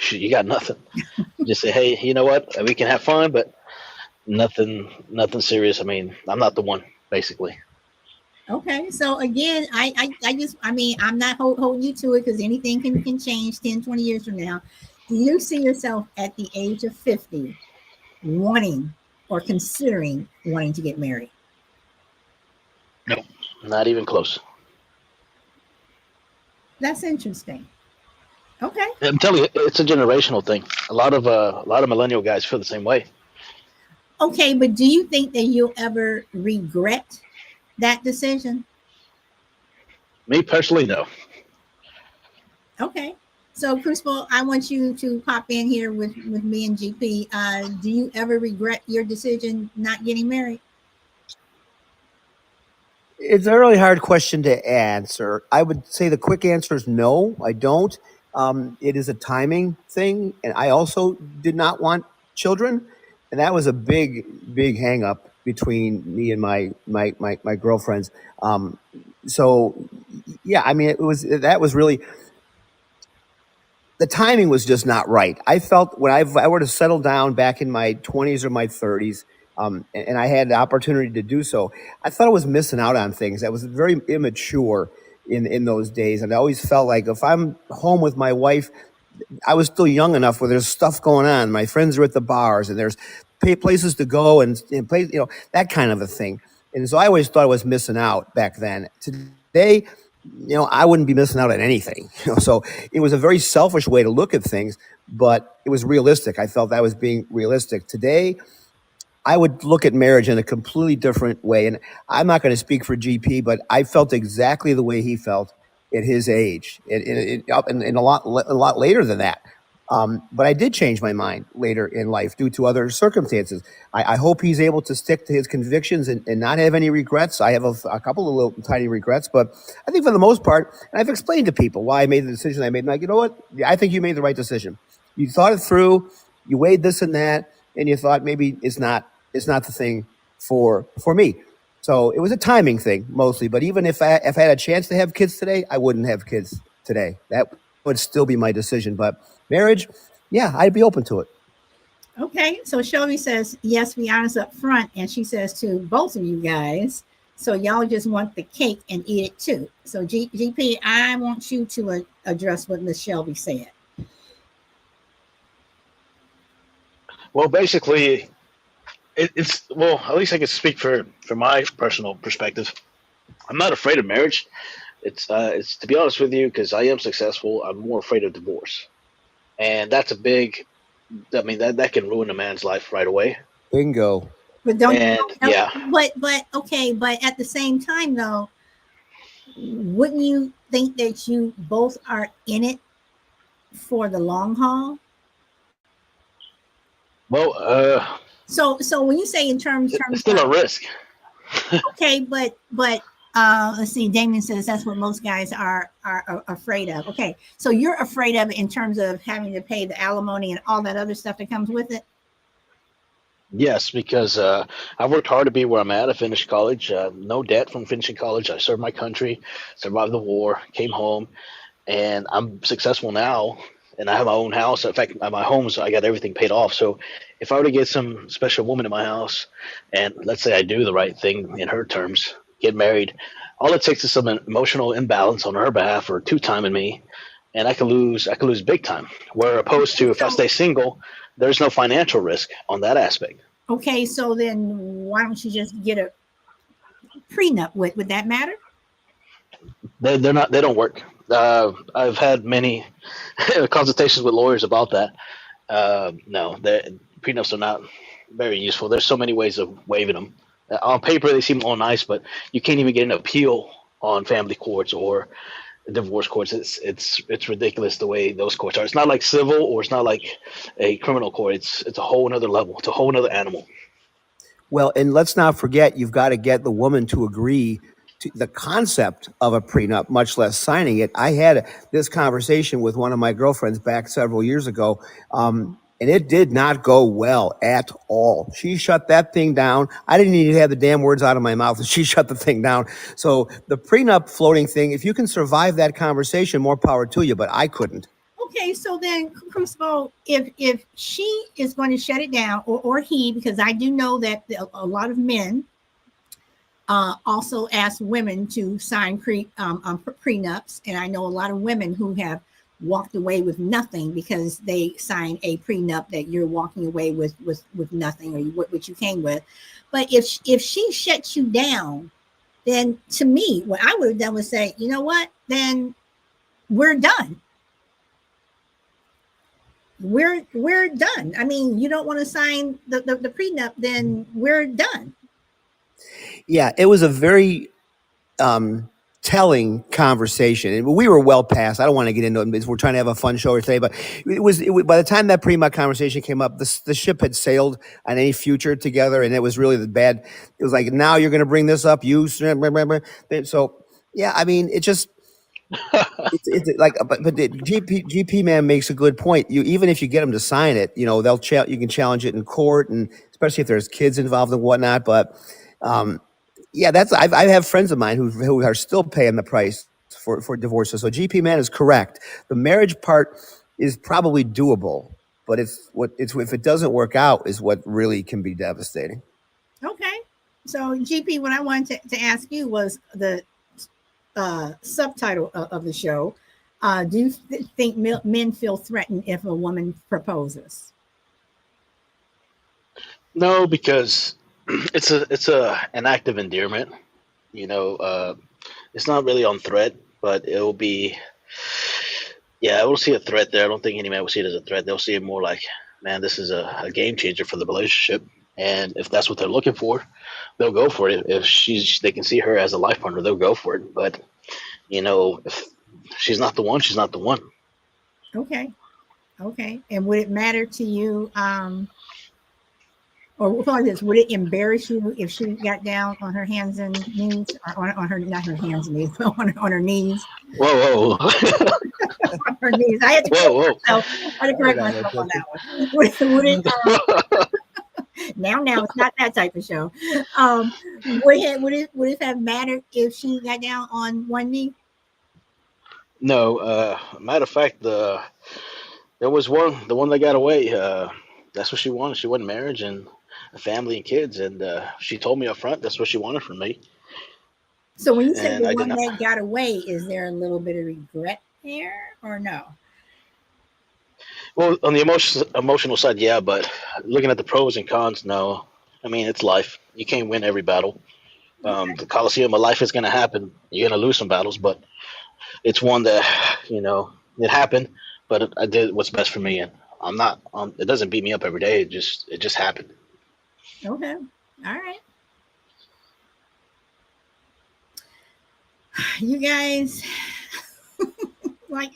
you got nothing. Just say, hey, you know what? We can have fun, but nothing serious. I mean, I'm not the one, basically. Okay, so again, I mean, I'm not holding you to it because anything can change 10, 20 years from now. Do you see yourself at the age of 50 wanting or considering wanting to get married? No, not even close. That's interesting. Okay. I'm telling you, it's a generational thing. A lot of millennial guys feel the same way. Okay, but do you think that you'll ever regret that decision? Me personally, no. Okay. So, Crucible, I want you to pop in here with me and GP. Do you ever regret your decision not getting married? It's a really hard question to answer. I would say the quick answer is no, I don't. It is a timing thing, and I also did not want children, and that was a big hang up between me and my girlfriends. So yeah, I mean, that was really, the timing was just not right. I felt when I were to settle down back in my 20s or my 30s, and I had the opportunity to do so, I thought I was missing out on things. I was very immature in those days, and I always felt like if I'm home with my wife, I was still young enough where there's stuff going on. My friends are at the bars, and there's places to go and play, that kind of a thing. And so I always thought I was missing out back then. Today, I wouldn't be missing out on anything. So it was a very selfish way to look at things, but it was realistic. I felt I was being realistic. Today, I would look at marriage in a completely different way. And I'm not going to speak for GP, but I felt exactly the way he felt at his age, and a lot later than that. But I did change my mind later in life due to other circumstances. I hope he's able to stick to his convictions and not have any regrets. I have a couple of little tiny regrets, but I think for the most part, and I've explained to people why I made the decision I made. And like, you know what? I think you made the right decision. You thought it through. You weighed this and that, and you thought maybe it's not the thing for me. So it was a timing thing mostly. But even if I had a chance to have kids today, I wouldn't have kids today. That would still be my decision. But marriage, yeah, I'd be open to it. Okay, so Shelby says, yes, be honest up front. And she says to both of you guys, so y'all just want the cake and eat it too. So GP, I want you to address what Miss Shelby said. Well, basically, It's well, at least I can speak for my personal perspective. I'm not afraid of marriage. It's to be honest with you, because I am successful. I'm more afraid of divorce, and that's a big. I mean, that can ruin a man's life right away. Bingo. But And yeah, but okay, but at the same time though, wouldn't you think that you both are in it for the long haul? well, So when you say in it's terms still a of, risk. okay, but let's see, Damien says that's what most guys are afraid of. Okay, so you're afraid of it in terms of having to pay the alimony and all that other stuff that comes with it. Yes, because I worked hard to be where I'm at. I finished college, no debt from finishing college. I served my country, survived the war, came home, and I'm successful now. And I have my own house. In fact, at my home, so I got everything paid off. So, if I were to get some special woman in my house, and let's say I do the right thing in her terms, get married, all it takes is some emotional imbalance on her behalf or two timing me, and I could lose. I could lose big time. Where opposed to if I So stay single, there's no financial risk on that aspect. okay, so then why don't you just get a prenup? Would that matter? They're not. They don't work. I've had many consultations with lawyers about that. No, prenups are not very useful. There's so many ways of waiving them. On paper, they seem all nice, but you can't even get an appeal on family courts or divorce courts. It's ridiculous the way those courts are. It's not like civil or it's not like a criminal court. It's a whole another level. It's a whole another animal. Well, and let's not forget, you've got to get the woman to agree to the concept of a prenup, much less signing it. I had this conversation with one of my girlfriends back several years ago, and it did not go well at all. She shut that thing down. I didn't even have the damn words out of my mouth, and she shut the thing down. So the prenup floating thing, if you can survive that conversation, more power to you, but I couldn't. Okay, so then, Crucible, if she is going to shut it down, or he, because I do know that a lot of men also ask women to sign prenups, and I know a lot of women who have walked away with nothing because they sign a prenup that you're walking away with nothing, or what you came with. But if she shuts you down, then to me, what I would have done was say, you know what, then we're done. We're done. I mean, you don't want to sign the prenup, then we're done. Yeah, it was a very telling conversation. And we were well past. I don't want to get into it because we're trying to have a fun show today. But by the time that pre-muck conversation came up, the ship had sailed on any future together, and it was really the bad. It was like, now you're going to bring this up, you. So yeah, I mean, it just. It's like, but the GP man makes a good point. You, even if you get them to sign it, you can challenge it in court, and especially if there's kids involved and whatnot. But yeah, I have friends of mine who are still paying the price for divorces. So GP man is correct. The marriage part is probably doable, but if it doesn't work out is what really can be devastating. Okay, so GP, what I wanted to ask you was the subtitle of the show. Do you think men feel threatened if a woman proposes? No, because it's an act of endearment. You know, it's not really on threat, but it will be. Yeah, I will see a threat there. I don't think any man will see it as a threat. They'll see it more like, man, this is a game changer for the relationship. And if that's what they're looking for, they'll go for it. If they can see her as a life partner, they'll go for it. But if she's not the one, she's not the one. Okay. And would it matter to you, or would it embarrass you if she got down on her hands and knees, or on her, not her hands and knees, but on her knees? Whoa. On her knees. I had to correct myself on that one. Would it, now it's not that type of show. Would it have mattered if she got down on one knee? No, matter of fact, there was the one that got away. That's what she wanted. She wanted marriage and a family and kids, and she told me up front that's what she wanted from me. So when you say the one that got away, is there a little bit of regret there, or no? Well, on the emotional side, yeah, but looking at the pros and cons, no. I mean, it's life. You can't win every battle. The Coliseum of life is going to happen. You're going to lose some battles, but it's one that it happened. But I did what's best for me, and I'm not. It doesn't beat me up every day. It just happened. Okay. All right. You guys, like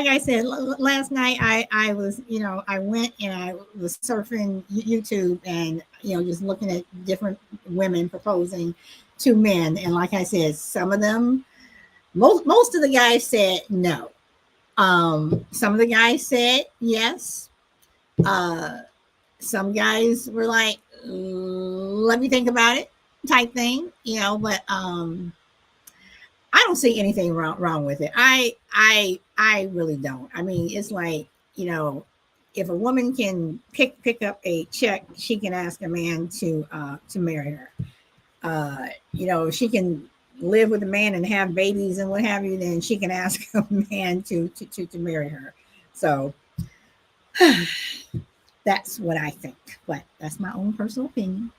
I said last night, I was I went and I was surfing YouTube and just looking at different women proposing to men, and like I said, some of them, most of the guys said no. Some of the guys said yes. Some guys were like, let me think about it, type thing, but I don't see anything wrong with it. I really don't. I mean, it's like, if a woman can pick up a check, she can ask a man to marry her. If she can live with a man and have babies and what have you, then she can ask a man to marry her. So that's what I think, but that's my own personal opinion.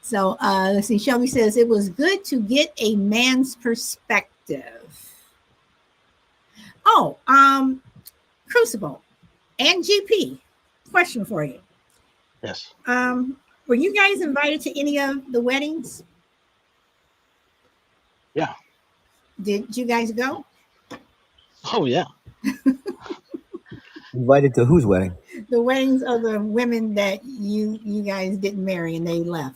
So let's see. Shelby says it was good to get a man's perspective. Oh, Crucible and GP. Question for you. Yes. Were you guys invited to any of the weddings? Yeah. Did you guys go? Oh yeah. Invited to whose wedding? The weddings of the women that you guys didn't marry and they left.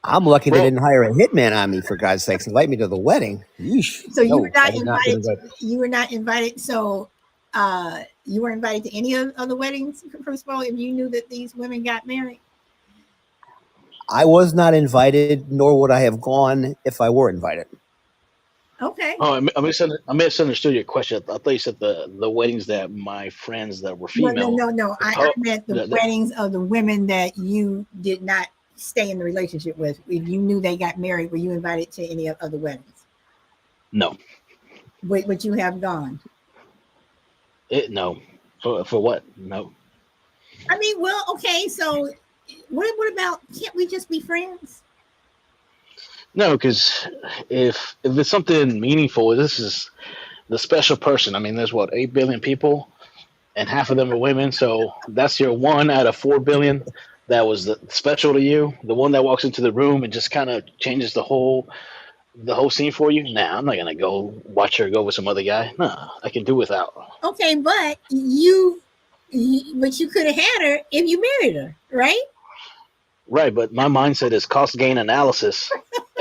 I'm lucky they didn't hire a hitman on me, for God's sakes. Invite me to the wedding. Yeesh. So you were not invited. You were not invited. So you were invited to any of the weddings, Crucible, if you knew that these women got married? I was not invited, nor would I have gone if I were invited. Okay. Oh, I misunderstood your question. I thought you said the weddings that my friends that were female. No. I meant the weddings of the women that you did not stay in the relationship with. If you knew they got married, were you invited to any of the weddings? No. Would you have gone? No. For what? No. I mean, well, okay. So what about, can't we just be friends? No, because if it's something meaningful, this is the special person. I mean, there's 8 billion people, and half of them are women. So that's your 1 out of 4 billion that was special to you. The one that walks into the room and just kind of changes the whole scene for you. Nah, I'm not gonna go watch her go with some other guy. Nah, I can do without. Okay, but you could have had her if you married her, right? Right, but my mindset is cost gain analysis,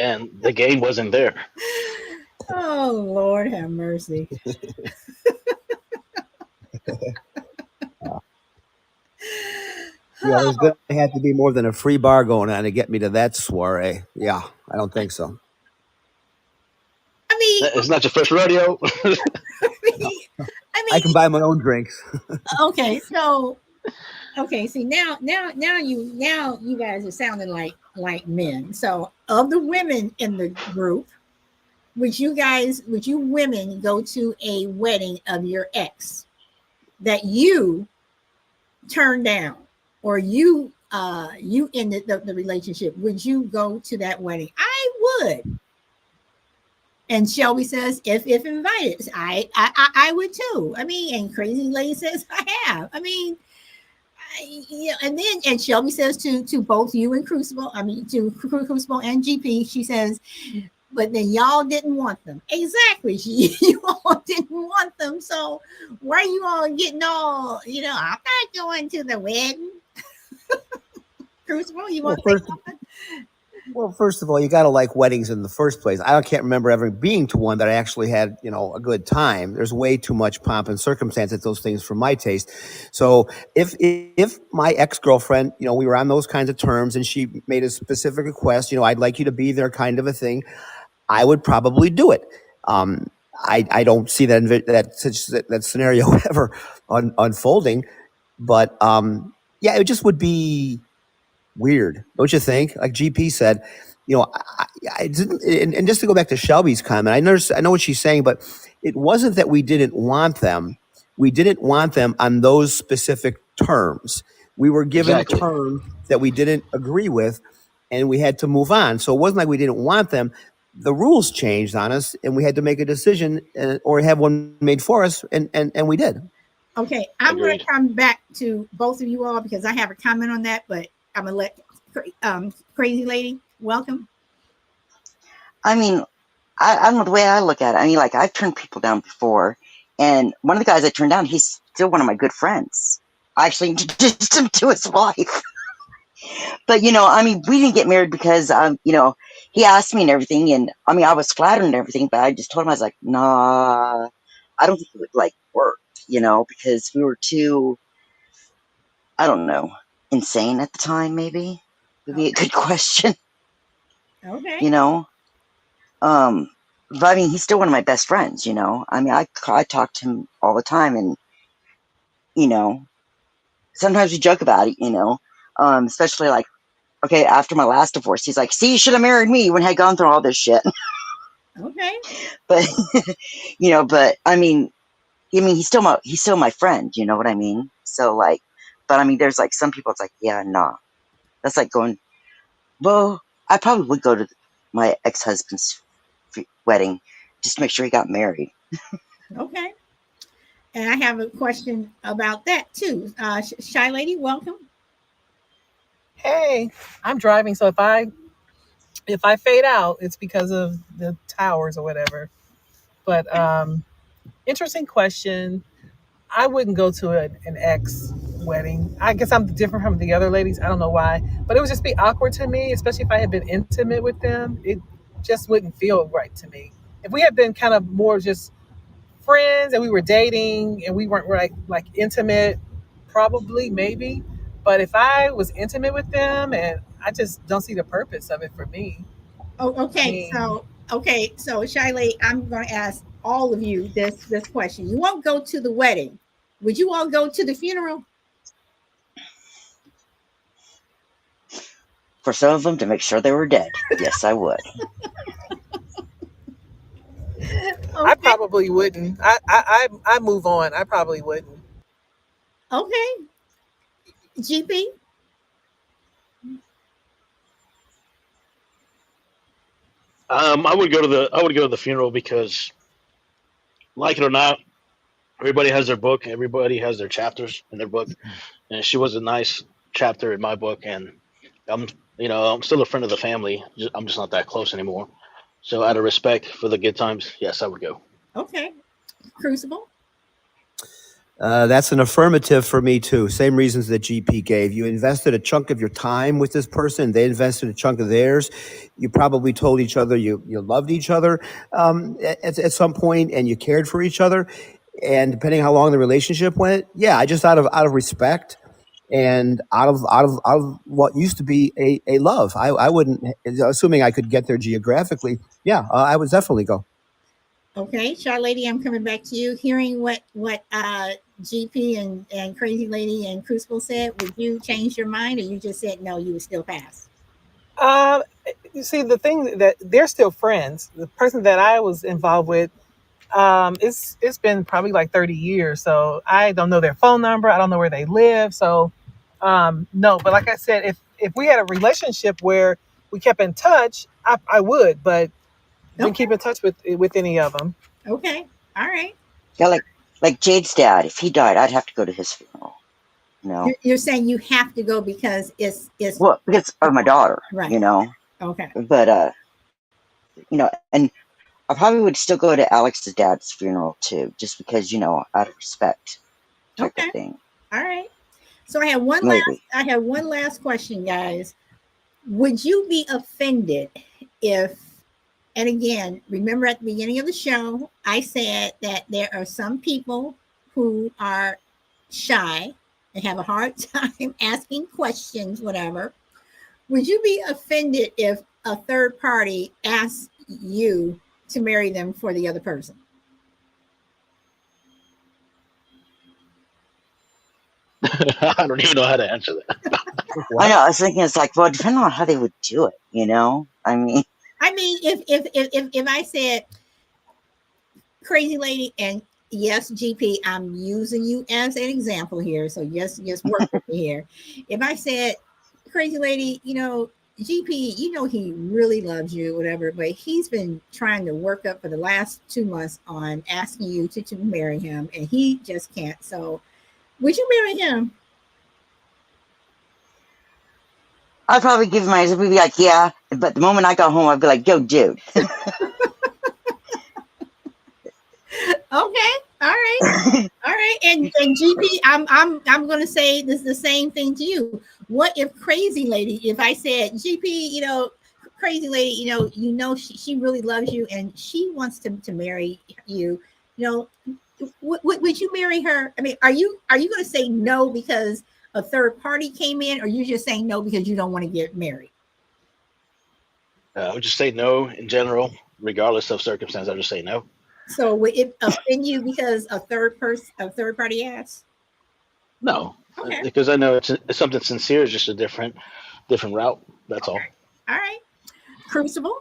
and the gain wasn't there. Oh, Lord have mercy. Yeah, there's going to have to be more than a free bar going on to get me to that soiree. Yeah, I don't think so. I mean, it's not your first rodeo. I can buy my own drinks. Okay, so see now you guys are sounding like men. So of the women in the group, would you women go to a wedding of your ex that you turned down, or you ended the relationship? Would you go to that wedding? I would. And Shelby says, if invited, I would too. I mean, and Crazy Lady says, I have. I mean, and Shelby says to both you and Crucible, to Crucible and GP, she says, but then y'all didn't want them. Exactly. You all didn't want them. So why are you all getting all, I'm not going to the wedding. Crucible, you want to say something? Well, first of all, you got to like weddings in the first place. I can't remember ever being to one that I actually had, a good time. There's way too much pomp and circumstance at those things for my taste. So if my ex-girlfriend, we were on those kinds of terms and she made a specific request, I'd like you to be there kind of a thing, I would probably do it. I don't see that scenario ever unfolding, but yeah, it just would be weird, don't you think? Like GP said, I didn't. And just to go back to Shelby's comment, I know what she's saying, but it wasn't that we didn't want them. We didn't want them on those specific terms. We were given Exactly. terms that we didn't agree with, and we had to move on. So it wasn't like we didn't want them. The rules changed on us, and we had to make a decision or have one made for us, and we did. Okay, I'm going to Agreed. come back to both of you all because I have a comment on that, but I'm going to let Crazy Lady, welcome. I mean, I don't know the way I look at it. I mean, like, I've turned people down before, and one of the guys I turned down, he's still one of my good friends. I actually introduced him to his wife. But, I mean, we didn't get married because, he asked me and everything, and, I mean, I was flattered and everything, but I just told him, I was like, nah, I don't think it would, like, work, because we were too, I don't know, insane at the time, maybe? Would be a good question, Okay. you know? But I mean, he's still one of my best friends, I mean, I talk to him all the time, and, sometimes we joke about it, especially like, okay, after my last divorce, he's like, see, you should have married me when I had gone through all this shit. Okay. But, but I mean, he's still my friend, you know what I mean? So like, but I mean, there's like some people, it's like, yeah, nah, that's like going, well, I probably would go to my ex-husband's wedding just to make sure he got married. Okay. And I have a question about that too. Shy Lady, welcome. Hey, I'm driving, so if I fade out, it's because of the towers or whatever. But interesting question. I wouldn't go to an ex wedding. I guess I'm different from the other ladies. I don't know why, but it would just be awkward to me, especially if I had been intimate with them. It just wouldn't feel right to me. If we had been kind of more just friends and we were dating and we weren't like intimate, probably maybe. But if I was intimate with them, and I just don't see the purpose of it for me. Oh, I okay. mean, So Shy Lady, I'm going to ask all of you this question. You won't go to the wedding. Would you all go to the funeral? For some of them to make sure they were dead. Yes, I would. I Okay. probably wouldn't. I move on. I probably wouldn't. Okay. GP. I would go to the funeral because, like it or not, everybody has their book. Everybody has their chapters in their book, and she was a nice chapter in my book. And I'm I'm still a friend of the family. I'm just not that close anymore. So out of respect for the good times, yes, I would go. Okay. Crucible. That's an affirmative for me too. Same reasons that GP gave. You invested a chunk of your time with this person. They invested a chunk of theirs. You probably told each other you loved each other at some point, and you cared for each other. And depending how long the relationship went, yeah, I just out of respect and out of what used to be a love, I wouldn't, assuming I could get there geographically. Yeah, I would definitely go. Okay, Shy Lady, I'm coming back to you. Hearing what GP and Crazy Lady and Crucible said, would you change your mind, or you just said no, you would still pass? Um, you see, the thing that they're still friends. The person that I was involved with, it's been probably like 30 years, so I don't know their phone number. I don't know where they live. So, no. But like I said, if we had a relationship where we kept in touch, I would. But didn't Okay. keep in touch with any of them. Okay. All right. Yeah, like Jade's dad, if he died, I'd have to go to his funeral. You're saying you have to go because it's Well, because of my daughter, right. Okay. But and I probably would still go to Alex's dad's funeral too, just because, out of respect type Okay. of thing. All right. So I have one Maybe. last question, guys. Would you be offended if, and again, remember at the beginning of the show, I said that there are some people who are shy and have a hard time asking questions, whatever. Would you be offended if a third party asks you to marry them for the other person? I don't even know how to answer that. I know. I was thinking, it's like, well, depending on how they would do it, I mean, if I said, Crazy Lady and yes, GP, I'm using you as an example here. So yes, work with me here. If I said, crazy lady, GP, he really loves you, whatever, but he's been trying to work up for the last 2 months on asking you to marry him, and he just can't. So would you marry him? I'd probably give my answer, be like, yeah. But the moment I got home, I'd be like, yo, dude. Okay. All right. All right. And GP, I'm gonna say this the same thing to you. What if crazy lady, if I said, GP, crazy lady, she really loves you and she wants to marry you, would you marry her? I mean, are you gonna say no because a third party came in, or you just saying no because you don't want to get married? I would just say no in general, regardless of circumstance. I would just say no. So would it offend you because a third party asked? No, Okay. because I know it's something sincere. It's just a different route. That's all. All right. Crucible.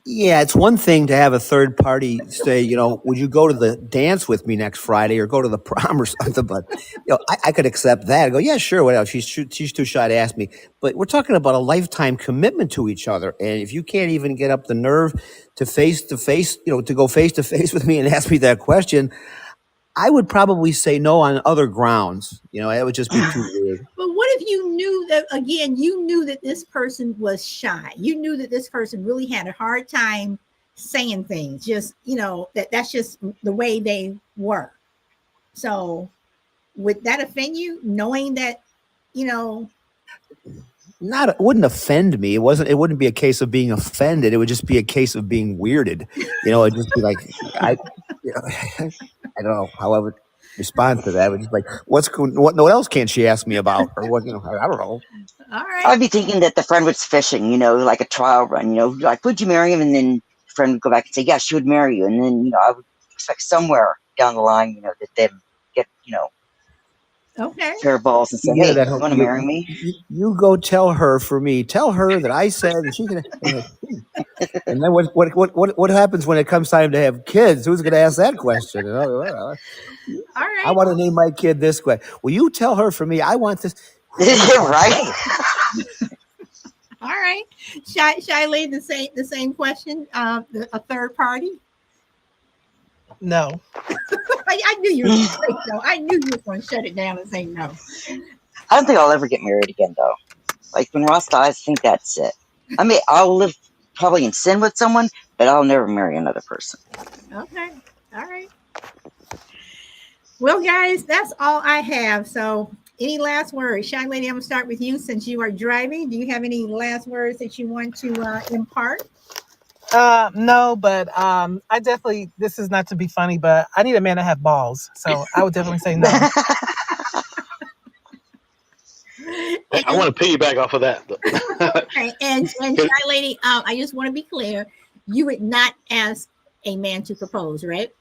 Yeah, it's one thing to have a third party say, would you go to the dance with me next Friday or go to the prom or something? But I could accept that. I go, yeah, sure, whatever. She's too shy to ask me. But we're talking about a lifetime commitment to each other, and if you can't even get up the nerve to face to face, to go face to face with me and ask me that question, I would probably say no on other grounds. It would just be too weird. But what if you knew that this person was shy? You knew that this person really had a hard time saying things. Just, that's just the way they were. So would that offend you, knowing that, It wouldn't offend me. It wouldn't be a case of being offended. It would just be a case of being weirded. It'd just be like, I don't know how I would respond to that. It would just like, what else can't she ask me about? Or what, I don't know. All right. I'd be thinking that the friend was fishing, like a trial run, like, would you marry him? And then the friend would go back and say, yeah, she would marry you. And then, I would expect somewhere down the line, that they get, Okay. pair of balls and say, Yeah, hey, you want to marry me? You go tell her for me. Tell her that I said, and she can. And then what happens when it comes time to have kids? Who's going to ask that question? All right. I want to name my kid this way. Will you tell her for me? I want this. Right. All right. Shy Lee, the same question. A third party. No. I knew you were going to say no. I knew you were going to shut it down and say no. I don't think I'll ever get married again, though. Like, when Ross dies, I think that's it. I mean, I'll live probably in sin with someone, but I'll never marry another person. Okay. All right. Well, guys, that's all I have. So any last words? Shy Lady, I'm going to start with you since you are driving. Do you have any last words that you want to impart? No, but I definitely, this is not to be funny, but I need a man to have balls. So I would definitely say no. I want to piggyback off of that. Okay. And Shy Lady, I just want to be clear. You would not ask a man to propose, right?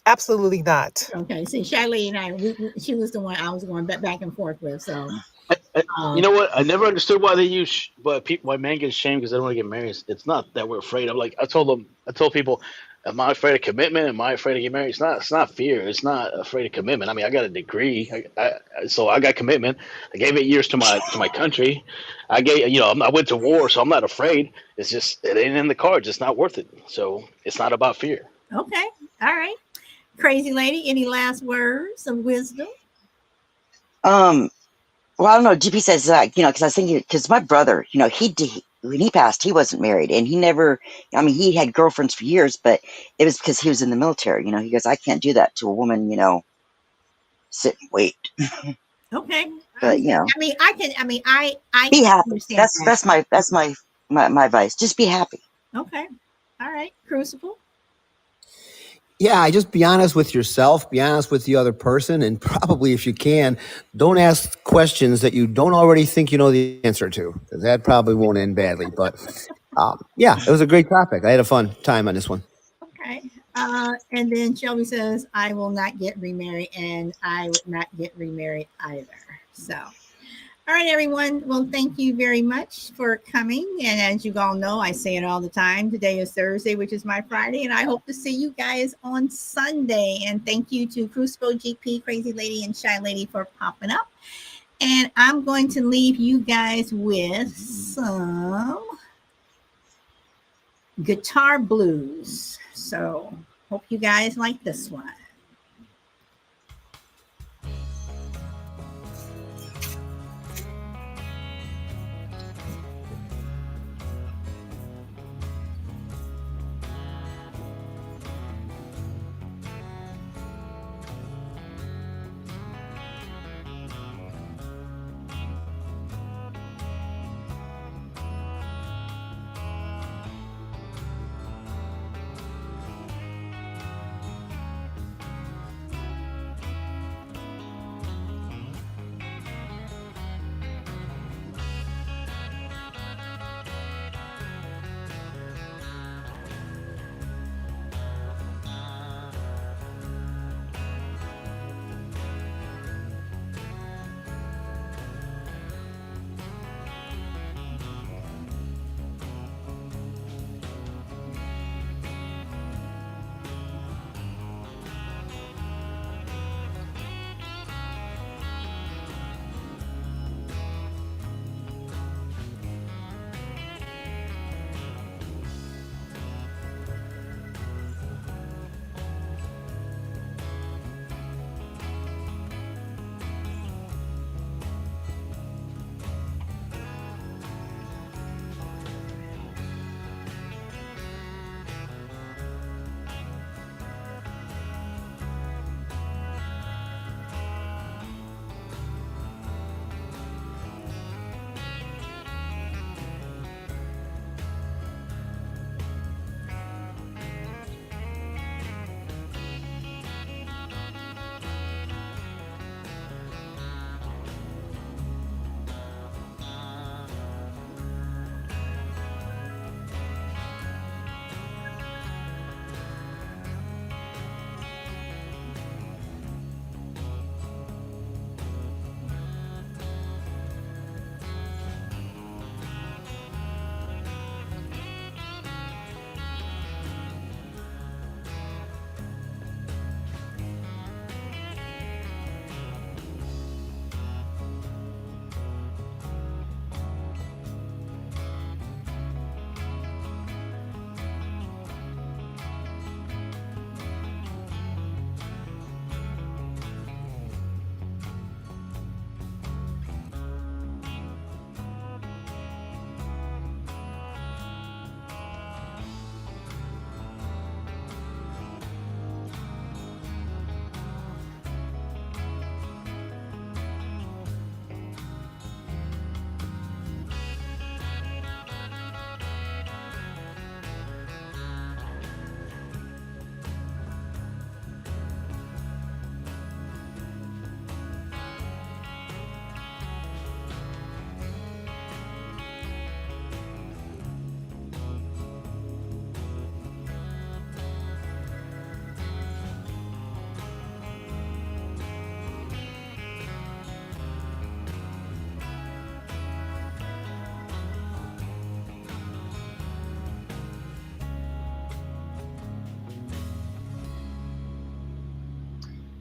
Absolutely not. Okay. See, Shy Lady and she was the one I was going back and forth with. So, you know what? I never understood why they use why men get shamed because they don't want to get married. It's not that we're afraid. I told people, am I afraid of commitment? Am I afraid to get married? It's not fear. It's not afraid of commitment. I mean, I got a degree, so I got commitment. I gave 8 years to my country. I went to war, so I'm not afraid. It's just it ain't in the cards. It's not worth it. So it's not about fear. Okay. All right. Crazy Lady, any last words of wisdom? Well, I don't know. GP says that, because I was thinking, because my brother, when he passed, he wasn't married, and he had girlfriends for years, but it was because he was in the military. He goes, I can't do that to a woman, sit and wait. Okay. But I be happy. understand. That's my advice. Just be happy. Okay. All right. Crucible. Yeah, I just be honest with yourself, be honest with the other person, and probably, if you can, don't ask questions that you don't already think you know the answer to, because that probably won't end badly. But yeah, it was a great topic. I had a fun time on this one. Okay. And then Shelby says, I will not get remarried, and I would not get remarried either. So, All right, everyone. Well, thank you very much for coming. And as you all know, I say it all the time. Today is Thursday, which is my Friday, and I hope to see you guys on Sunday. And thank you to Crucible GP, Crazy Lady, and Shy Lady for popping up. And I'm going to leave you guys with some guitar blues. So hope you guys like this one.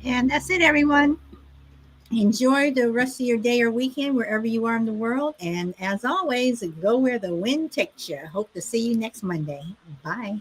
And that's it, everyone. Enjoy the rest of your day or weekend wherever you are in the world. And as always, go where the wind takes you. Hope to see you next Monday. Bye.